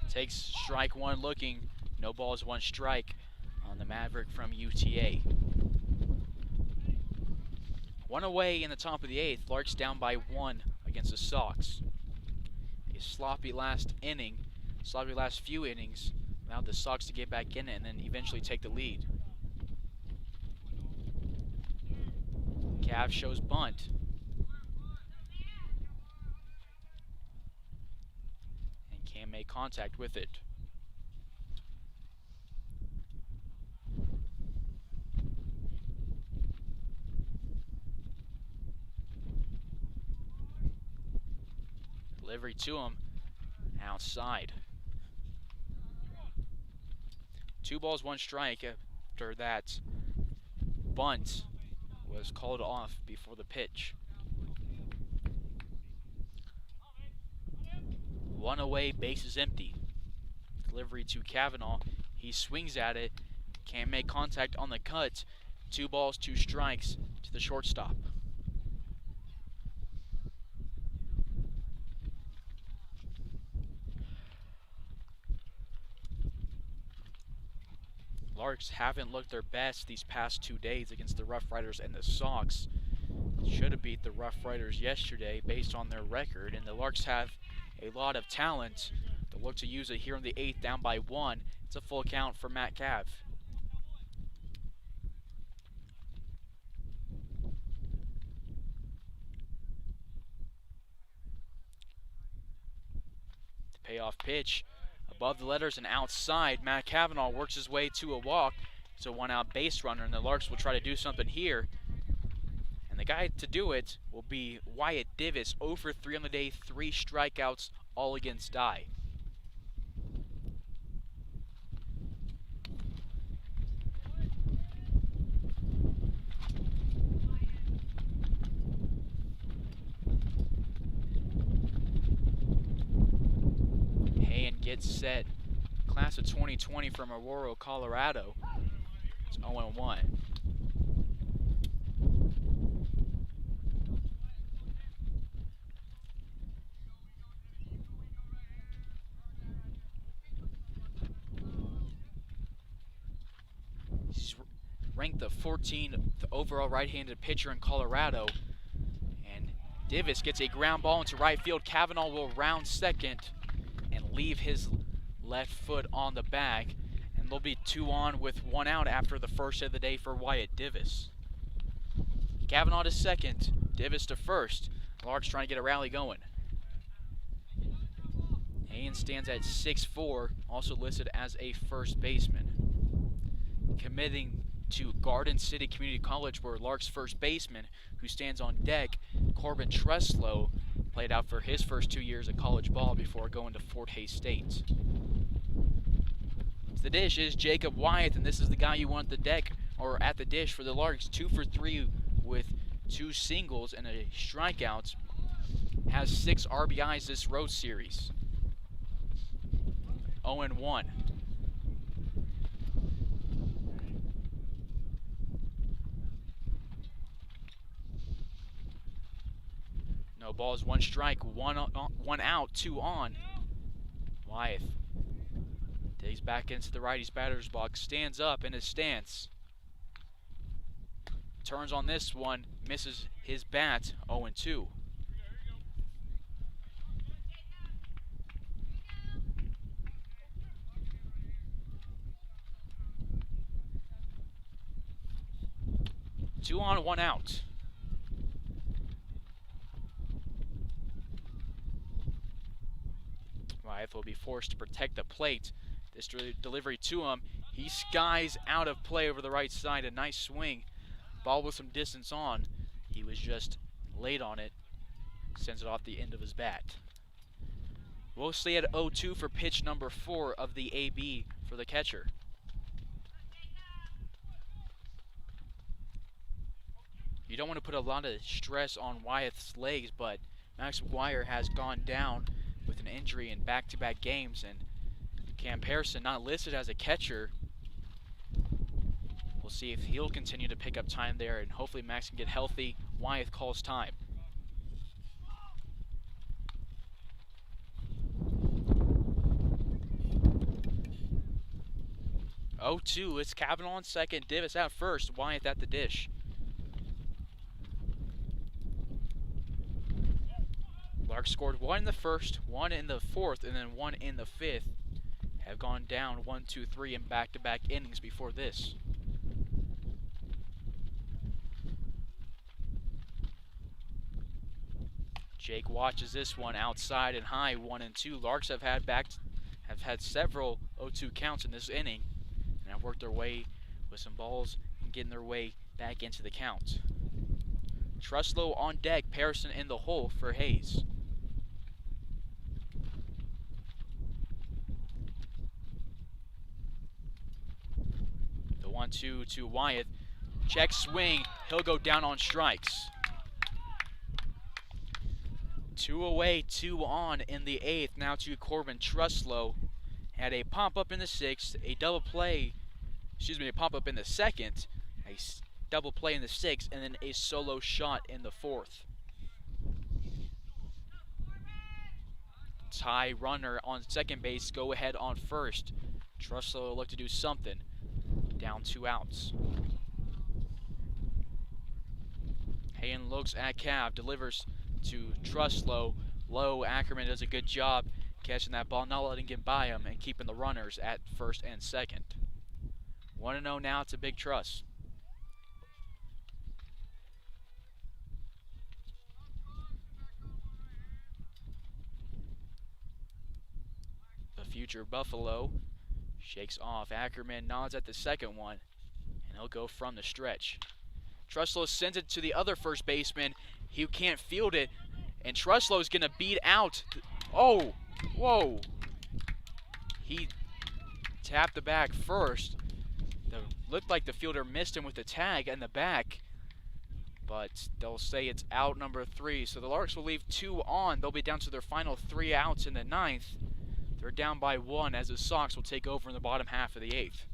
Takes strike 1 looking, no balls, 1 strike on the Maverick from UTA. 1 away in the top of the 8th, Larks down by 1 against the Sox. A sloppy last few innings, allowed the Sox to get back in it and then eventually take the lead. Cav shows bunt. And can't make contact with it. Delivery to him, outside. 2 balls, 1 strike after that bunt was called off before the pitch. 1 away, base is empty. Delivery to Cavanaugh, he swings at it, can't make contact on the cut. 2 balls, 2 strikes to the shortstop. Larks haven't looked their best these past 2 days against the Rough Riders and the Sox. Should have beat the Rough Riders yesterday based on their record, and the Larks have a lot of talent. They'll look to use it here in the 8th, down by 1. It's a full count for Matt Cav. The payoff pitch. Above the letters and outside, Matt Cavanaugh works his way to a walk. It's a 1-out base runner, and the Larks will try to do something here. And the guy to do it will be Wyatt Divis, 0 for 3 on the day, 3 strikeouts, all against Dye. Gets set. Class of 2020 from Aurora, Colorado. It's 0-1. He's ranked the 14th overall right-handed pitcher in Colorado. And Divis gets a ground ball into right field. Cavanaugh will round second and leave his left foot on the bag, and they'll be 2 on with 1 out after the first of the day for Wyatt Divis. Cavanaugh to second, Divis to first. Larks trying to get a rally going. Haynes stands at 6'4", also listed as a first baseman. Committing to Garden City Community College, where Larks first baseman, who stands on deck, Corbin Truslow, played out for his first 2 years of college ball before going to Fort Hays State. The dish is Jacob Wyeth, and this is the guy you want at the deck, or at the dish for the Larks. 2 for 3 with 2 singles and a strikeout. Has 6 RBIs this road series. 0-1. No balls, one strike, one out, two on. Wyeth digs back into the righty's batter's box, stands up in his stance. Turns on this one, misses his bat, 0-2. Two on, one out. Wyeth will be forced to protect the plate. This delivery to him, he skies out of play over the right side. A nice swing. Ball with some distance on. He was just late on it. Sends it off the end of his bat. We'll stay at 0-2 for pitch number 4 of the AB for the catcher. You don't want to put a lot of stress on Wyeth's legs, but Max McGuire has gone down with an injury in back-to-back games, and Cam Pearson not listed as a catcher. We'll see if he'll continue to pick up time there, and hopefully Max can get healthy. Wyeth calls time. Oh, 2. It's Kavanaugh on second. Divis out first. Wyeth at the dish. Larks scored 1 in the first, 1 in the fourth, and then 1 in the fifth. Have gone down 1, 2, 3 in back-to-back innings before this. Jake watches this one outside and high, 1-2. Larks have had several 0-2 counts in this inning, and have worked their way with some balls and getting their way back into the count. Truslow on deck, Pearson in the hole for Hayes. The 1-2 to Wyeth. Check swing, he'll go down on strikes. 2 away, 2 on in the 8th. Now to Corbin Truslow. Had a pop-up in the 6th, a pop-up in the 2nd, a double play in the 6th, and then a solo shot in the 4th. Tie runner on second base, go ahead on first. Truslow will look to do something. Down 2 outs. Hayen looks at Cav, delivers to Truslow. Low, Ackerman does a good job catching that ball, not letting it by him, and keeping the runners at first and second. 1-0 now to Big Truss. The future Buffalo shakes off. Ackerman nods at the second one, and he'll go from the stretch. Truslow sends it to the other first baseman. He can't field it, and Truslow's gonna beat out. Oh, whoa. He tapped the bag first. Looked like the fielder missed him with the tag in the back, but they'll say it's out number 3. So the Larks will leave 2 on. They'll be down to their final 3 outs in the 9th. They're down by 1 as the Sox will take over in the bottom half of the 8th.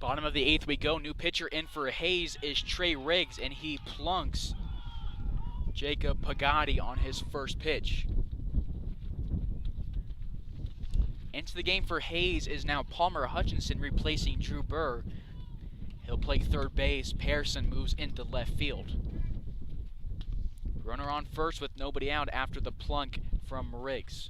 Bottom of the 8th we go. New pitcher in for Hayes is Trey Riggs, and he plunks Jacob Pagatti on his first pitch. Into the game for Hayes is now Palmer Hutchinson replacing Drew Burr. He'll play third base. Pearson moves into left field. Runner on first with nobody out after the plunk from Riggs.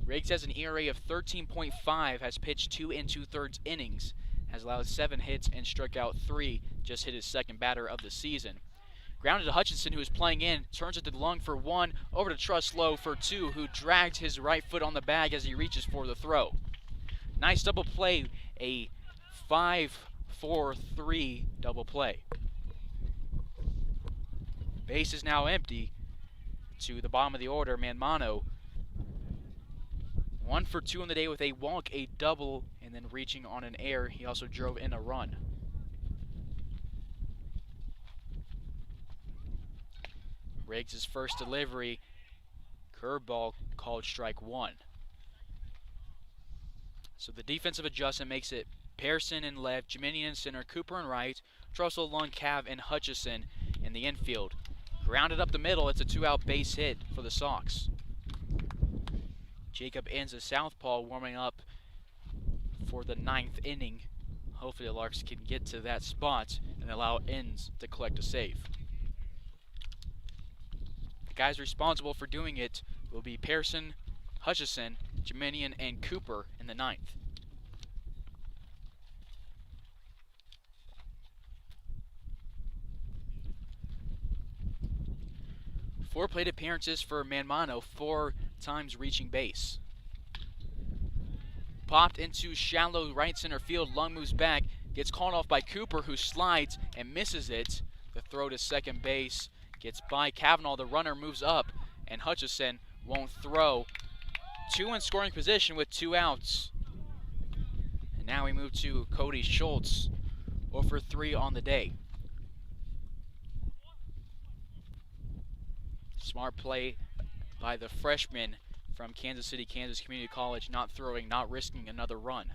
Riggs has an ERA of 13.5, has pitched 2 2/3 innings, has allowed 7 hits and struck out 3, just hit his second batter of the season. Grounded to Hutchinson, who is playing in, turns it to the lung for 1, over to Truslow for 2, who drags his right foot on the bag as he reaches for the throw. Nice double play, a 5-4-3 double play. Base is now empty. To the bottom of the order, Manmano. 1 for 2 on the day with a walk, a double, and then reaching on an error. He also drove in a run. Riggs' first delivery, curveball, called strike 1. So the defensive adjustment makes it Pearson in left, Jiminian in center, Cooper in right, Truslow, Lund, Cav, and Hutchison in the infield. Grounded up the middle, it's a 2-out base hit for the Sox. Jacob ends a southpaw, warming up for the 9th inning. Hopefully the Larks can get to that spot and allow Ends to collect a save. The guys responsible for doing it will be Pearson, Hutchison, Jiminian, and Cooper in the 9th. Four plate appearances for Manmano, 4 times reaching base. Popped into shallow right center field. Lung moves back, gets called off by Cooper, who slides and misses it. The throw to second base gets by Kavanaugh. The runner moves up, and Hutchison won't throw. 2 in scoring position with 2 outs. And now we move to Cody Schultz, 0 for 3 on the day. Smart play by the freshman from Kansas City, Kansas Community College, not throwing, not risking another run.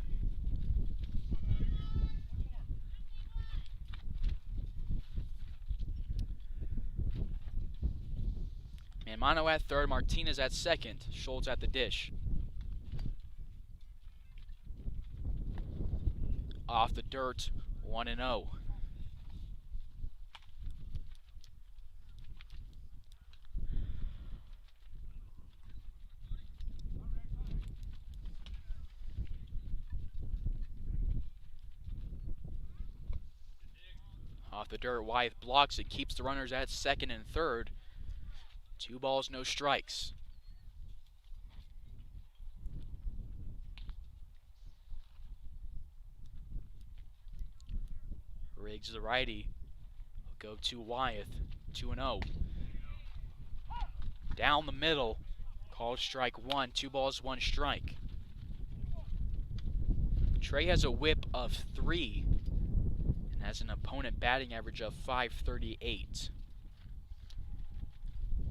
Manmano at third, Martinez at second, Schultz at the dish. Off the dirt, 1-0. Off the dirt, Wyeth blocks it, keeps the runners at second and third. 2 balls, no strikes. Riggs, the righty, will go to Wyeth, 2-0. Down the middle, called strike 1, 2 balls, 1 strike. Trey has a whip of 3. Has an opponent batting average of .538.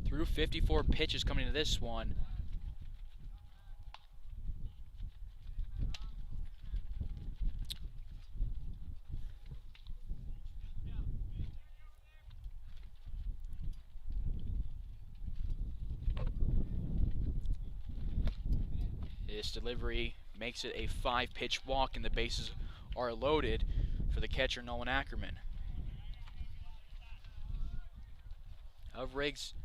Through 54 pitches coming into this one. This delivery makes it a 5-pitch walk, and the bases are loaded for the catcher, Nolan Ackerman. Of Riggs'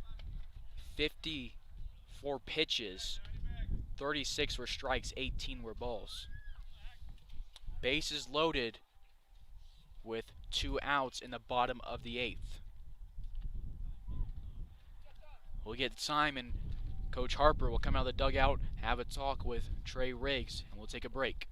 54 pitches, 36 were strikes, 18 were balls. Bases loaded with 2 outs in the bottom of the 8th. We'll get time, and Coach Harper will come out of the dugout, have a talk with Trey Riggs, and we'll take a break.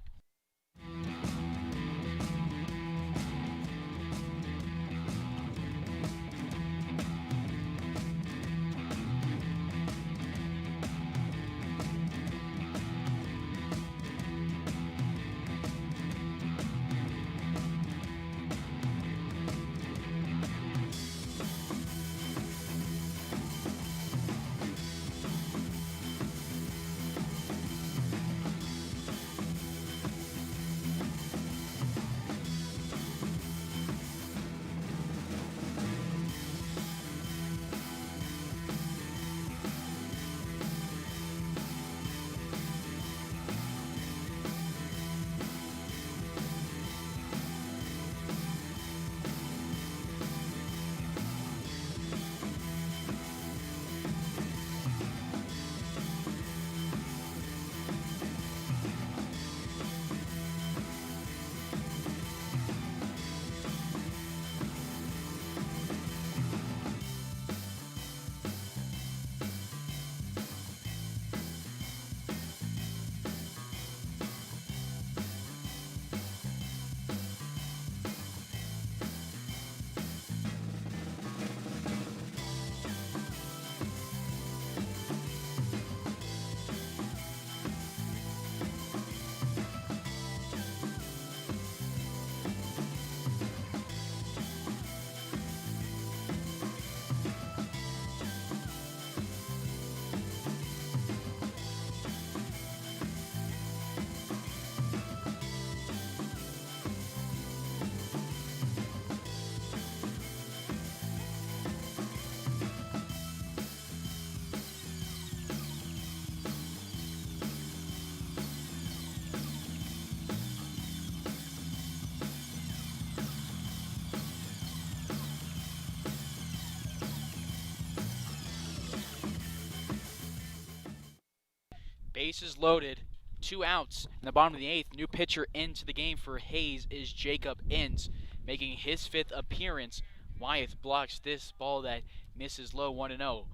Bases loaded, 2 outs in the bottom of the 8th. New pitcher into the game for Hayes is Jacob Inns, making his 5th appearance. Wyeth blocks this ball that misses low, 1-0.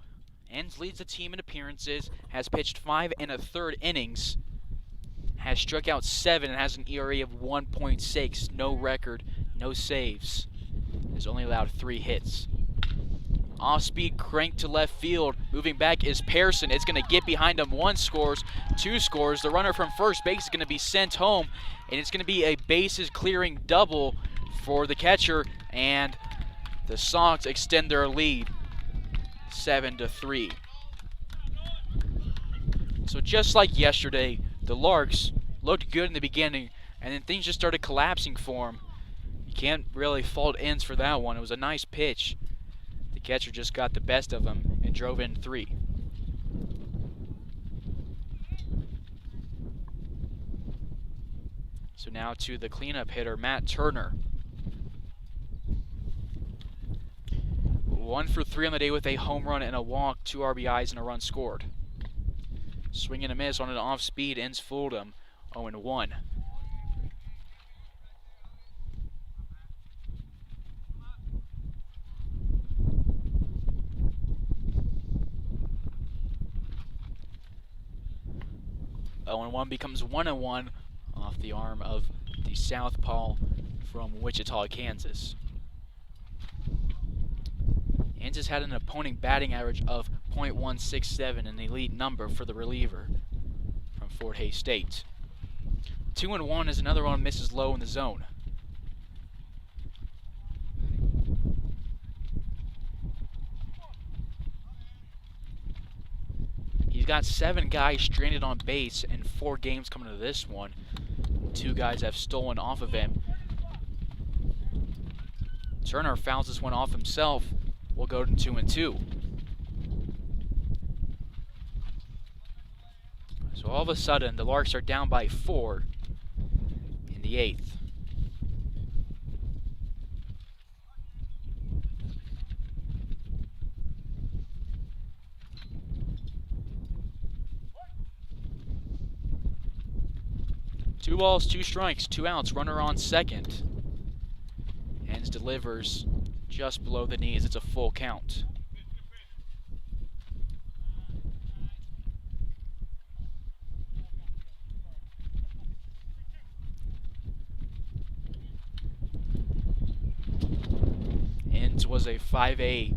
Inns leads the team in appearances, has pitched 5 1/3 innings, has struck out 7, and has an ERA of 1.6. No record, no saves. Has only allowed 3 hits. Off-speed crank to left field. Moving back is Pearson. It's going to get behind him. 1 scores, 2 scores. The runner from first base is going to be sent home, and it's going to be a bases-clearing double for the catcher, and the Sox extend their lead 7-3. So just like yesterday, the Larks looked good in the beginning, and then things just started collapsing for them. You can't really fault Inns for that one. It was a nice pitch. The catcher just got the best of him and drove in 3. So now to the cleanup hitter, Matt Turner. 1 for 3 on the day with a home run and a walk, 2 RBIs and a run scored. Swing and a miss on an off speed, Inns fooled him, 0-1. And 1 becomes 1-1 off the arm of the southpaw from Wichita, Kansas. Inns has had an opponent batting average of .167, an elite number for the reliever from Fort Hays State. 2-1 as another one misses low in the zone. He's got 7 guys stranded on base in 4 games coming to this one. 2 guys have stolen off of him. Turner fouls this one off himself. We'll go to 2-2. So all of a sudden, the Larks are down by 4 in the 8th. Two balls, 2 strikes, 2 outs, runner on second. Inns delivers just below the knees. It's a full count. Inns was a 5A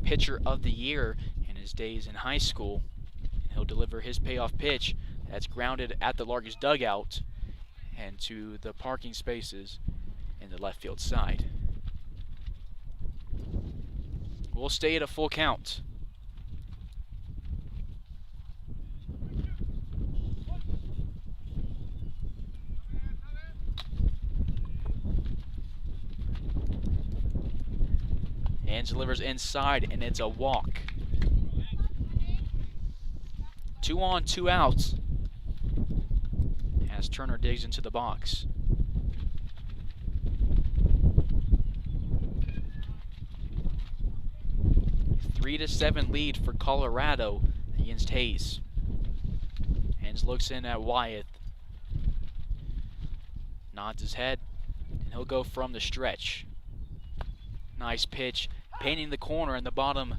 pitcher of the year in his days in high school. He'll deliver his payoff pitch that's grounded at the Larks dugout and to the parking spaces in the left field side. We'll stay at a full count. And delivers inside, and it's a walk. 2 on, 2 outs as Turner digs into the box. A 3-7 lead for Colorado against Hayes. Inns looks in at Wyeth. Nods his head, and he'll go from the stretch. Nice pitch, painting the corner in the bottom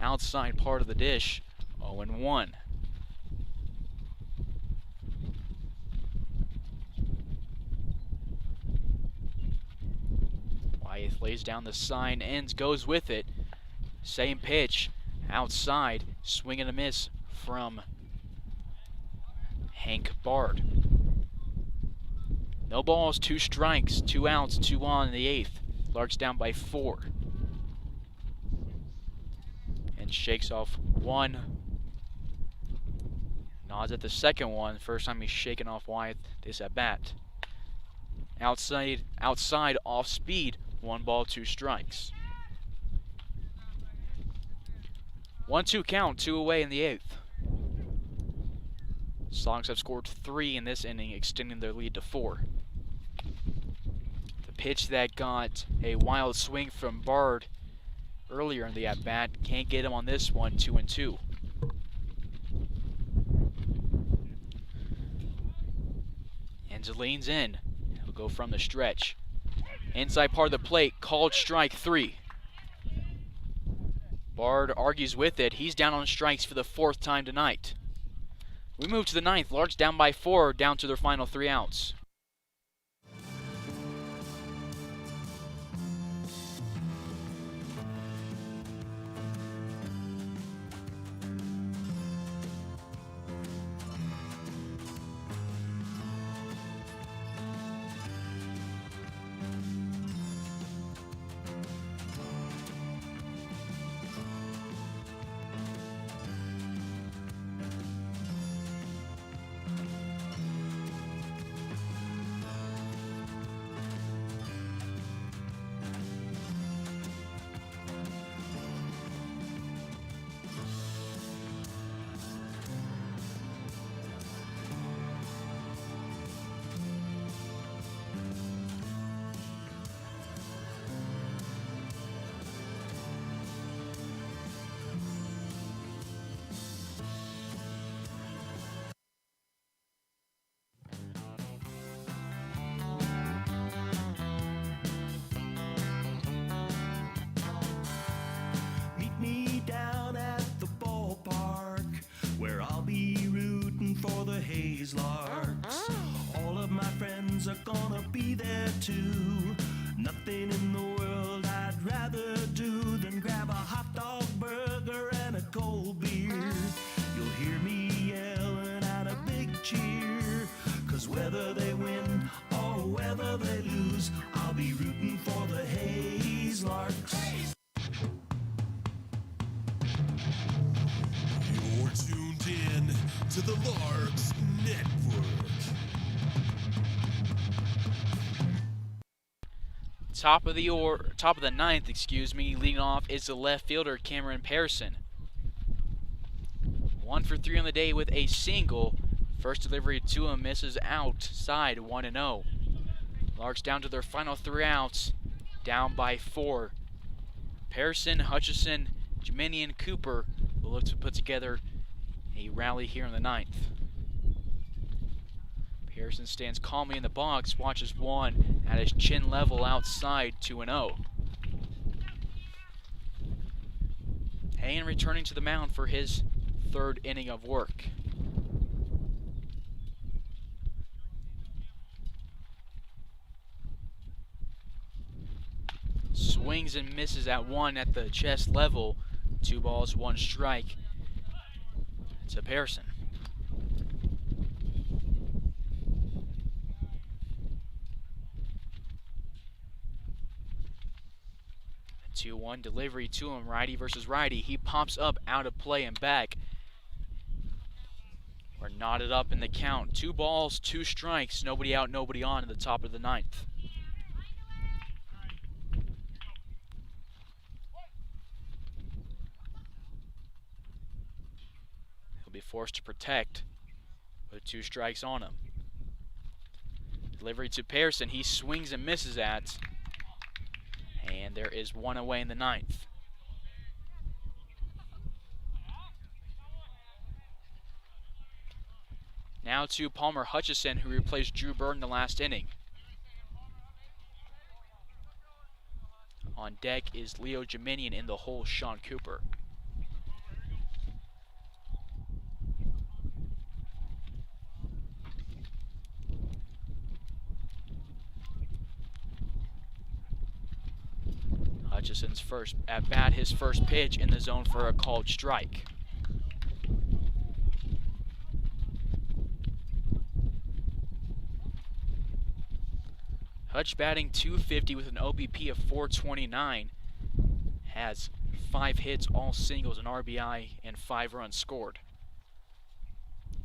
outside part of the dish. 0-1. Wyeth lays down the sign, Inns goes with it. Same pitch, outside, swing and a miss from Hank Bard. No balls, 2 strikes, 2 outs, 2 on in the 8th. Larks down by 4. And shakes off 1. Nods at the second one. First time he's shaken off Wyeth this at bat. Outside, off speed. 1 ball, 2 strikes. 1-2 count, 2 away in the 8th. Sox have scored 3 in this inning, extending their lead to 4. The pitch that got a wild swing from Bard earlier in the at-bat can't get him on this one, 2-2. And leans in. He'll go from the stretch. Inside part of the plate, called strike 3. Bard argues with it. He's down on strikes for the 4th time tonight. We move to the 9th. Larks down by 4, down to their final 3 outs. Meet me down at the ballpark, where I'll be rooting for the Hayes Larks. All of my friends are gonna be there too. Nothing in the world I'd rather do than grab a hot dog burger and a cold beer. You'll hear me yelling out a big cheer, 'cause whether they win or whether they lose, I'll be rooting for the Hayes Larks. You're tuned in to the Larks Network. Top of the 9th, leading off is the left fielder Cameron Pearson. 1 for 3 on the day with a single. First delivery to him misses outside, 1-0. Larks down to their final 3 outs, down by 4. Pearson, Hutchison, Jiminian, Cooper will look to put together a rally here in the 9th. Pearson stands calmly in the box, watches one at his chin level outside, 2-0. Hayen returning to the mound for his 3rd inning of work. Swings and misses at 1 at the chest level. 2 balls, 1 strike to Pearson. 2-1 delivery to him, righty versus righty. He pops up out of play and back. We're knotted up in the count. 2 balls, 2 strikes, nobody out, nobody on at the top of the 9th. He'll be forced to protect with 2 strikes on him. Delivery to Pearson, he swings and misses at. And there is 1 away in the 9th. Now to Palmer Hutchison, who replaced Drew Bird in the last inning. On deck is Leo Jiminian, in the hole Sean Cooper. Hutchison's first at bat, his first pitch in the zone for a called strike. Hutch batting .250 with an OBP of .429, has 5 hits, all singles, an RBI, and 5 runs scored.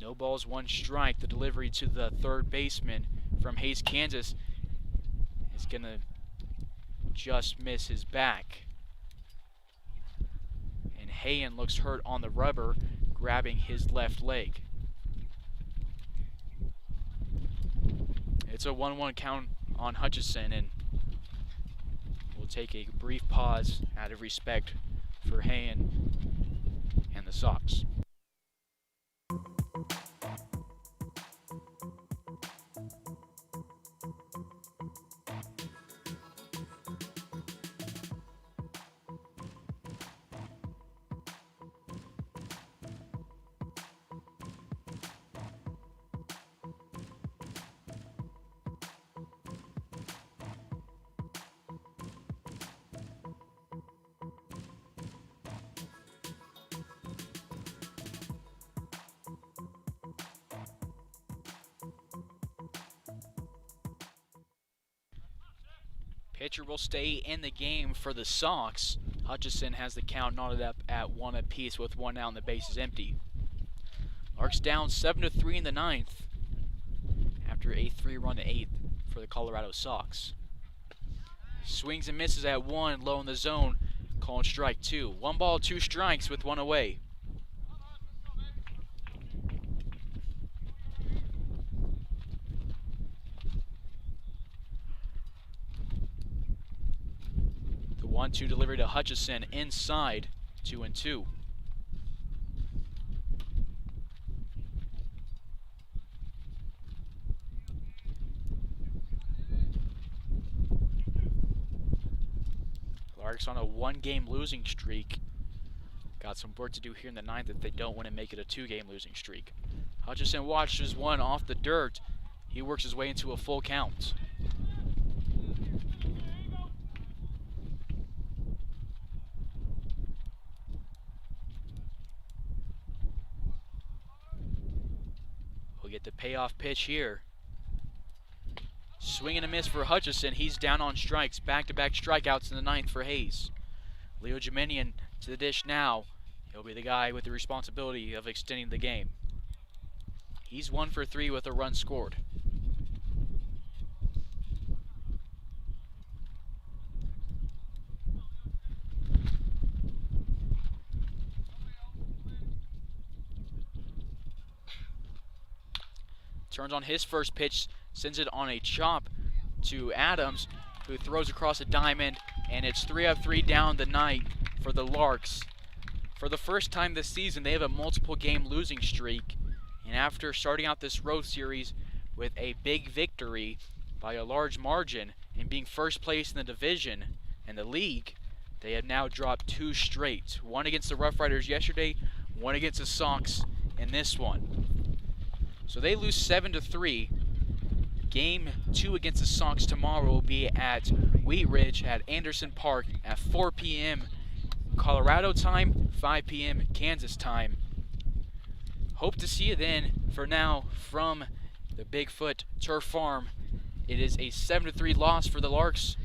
No balls, 1 strike. The delivery to the 3rd baseman from Hayes, Kansas is going to just miss his back. And Hayen looks hurt on the rubber, grabbing his left leg. It's a 1-1 count on Hutchison, and we'll take a brief pause out of respect for Hayen and the Sox. Pitcher will stay in the game for the Sox. Hutchison has the count knotted up at 1 apiece with 1 out and the bases empty. Larks down 7-3 in the 9th after a 3-run 8th for the Colorado Sox. Swings and misses at 1, low in the zone, calling strike 2. 1 ball, 2 strikes with 1 away. The 1-2 delivery to Hutchison inside, 2-2. Larks on a 1-game losing streak. Got some work to do here in the 9th if they don't want to make it a 2-game losing streak. Hutchison watches one off the dirt. He works his way into a full count. We'll get the payoff pitch here. Swing and a miss for Hutchison. He's down on strikes. Back-to-back strikeouts in the 9th for Hayes. Leo Jeminian to the dish now. He'll be the guy with the responsibility of extending the game. He's 1 for 3 with a run scored. Turns on his first pitch, sends it on a chop to Adams, who throws across the diamond, and it's 3 of 3 down the night for the Larks. For the first time this season, they have a multiple game losing streak, and after starting out this road series with a big victory by a large margin and being first place in the division and the league, they have now dropped 2 straight. 1 against the Rough Riders yesterday, 1 against the Sox in this one. So they lose 7-3. Game 2 against the Sox tomorrow will be at Wheat Ridge at Anderson Park at 4 p.m. Colorado time, 5 p.m. Kansas time. Hope to see you then. For now, from the Bigfoot Turf Farm, it is a 7-3 loss for the Larks.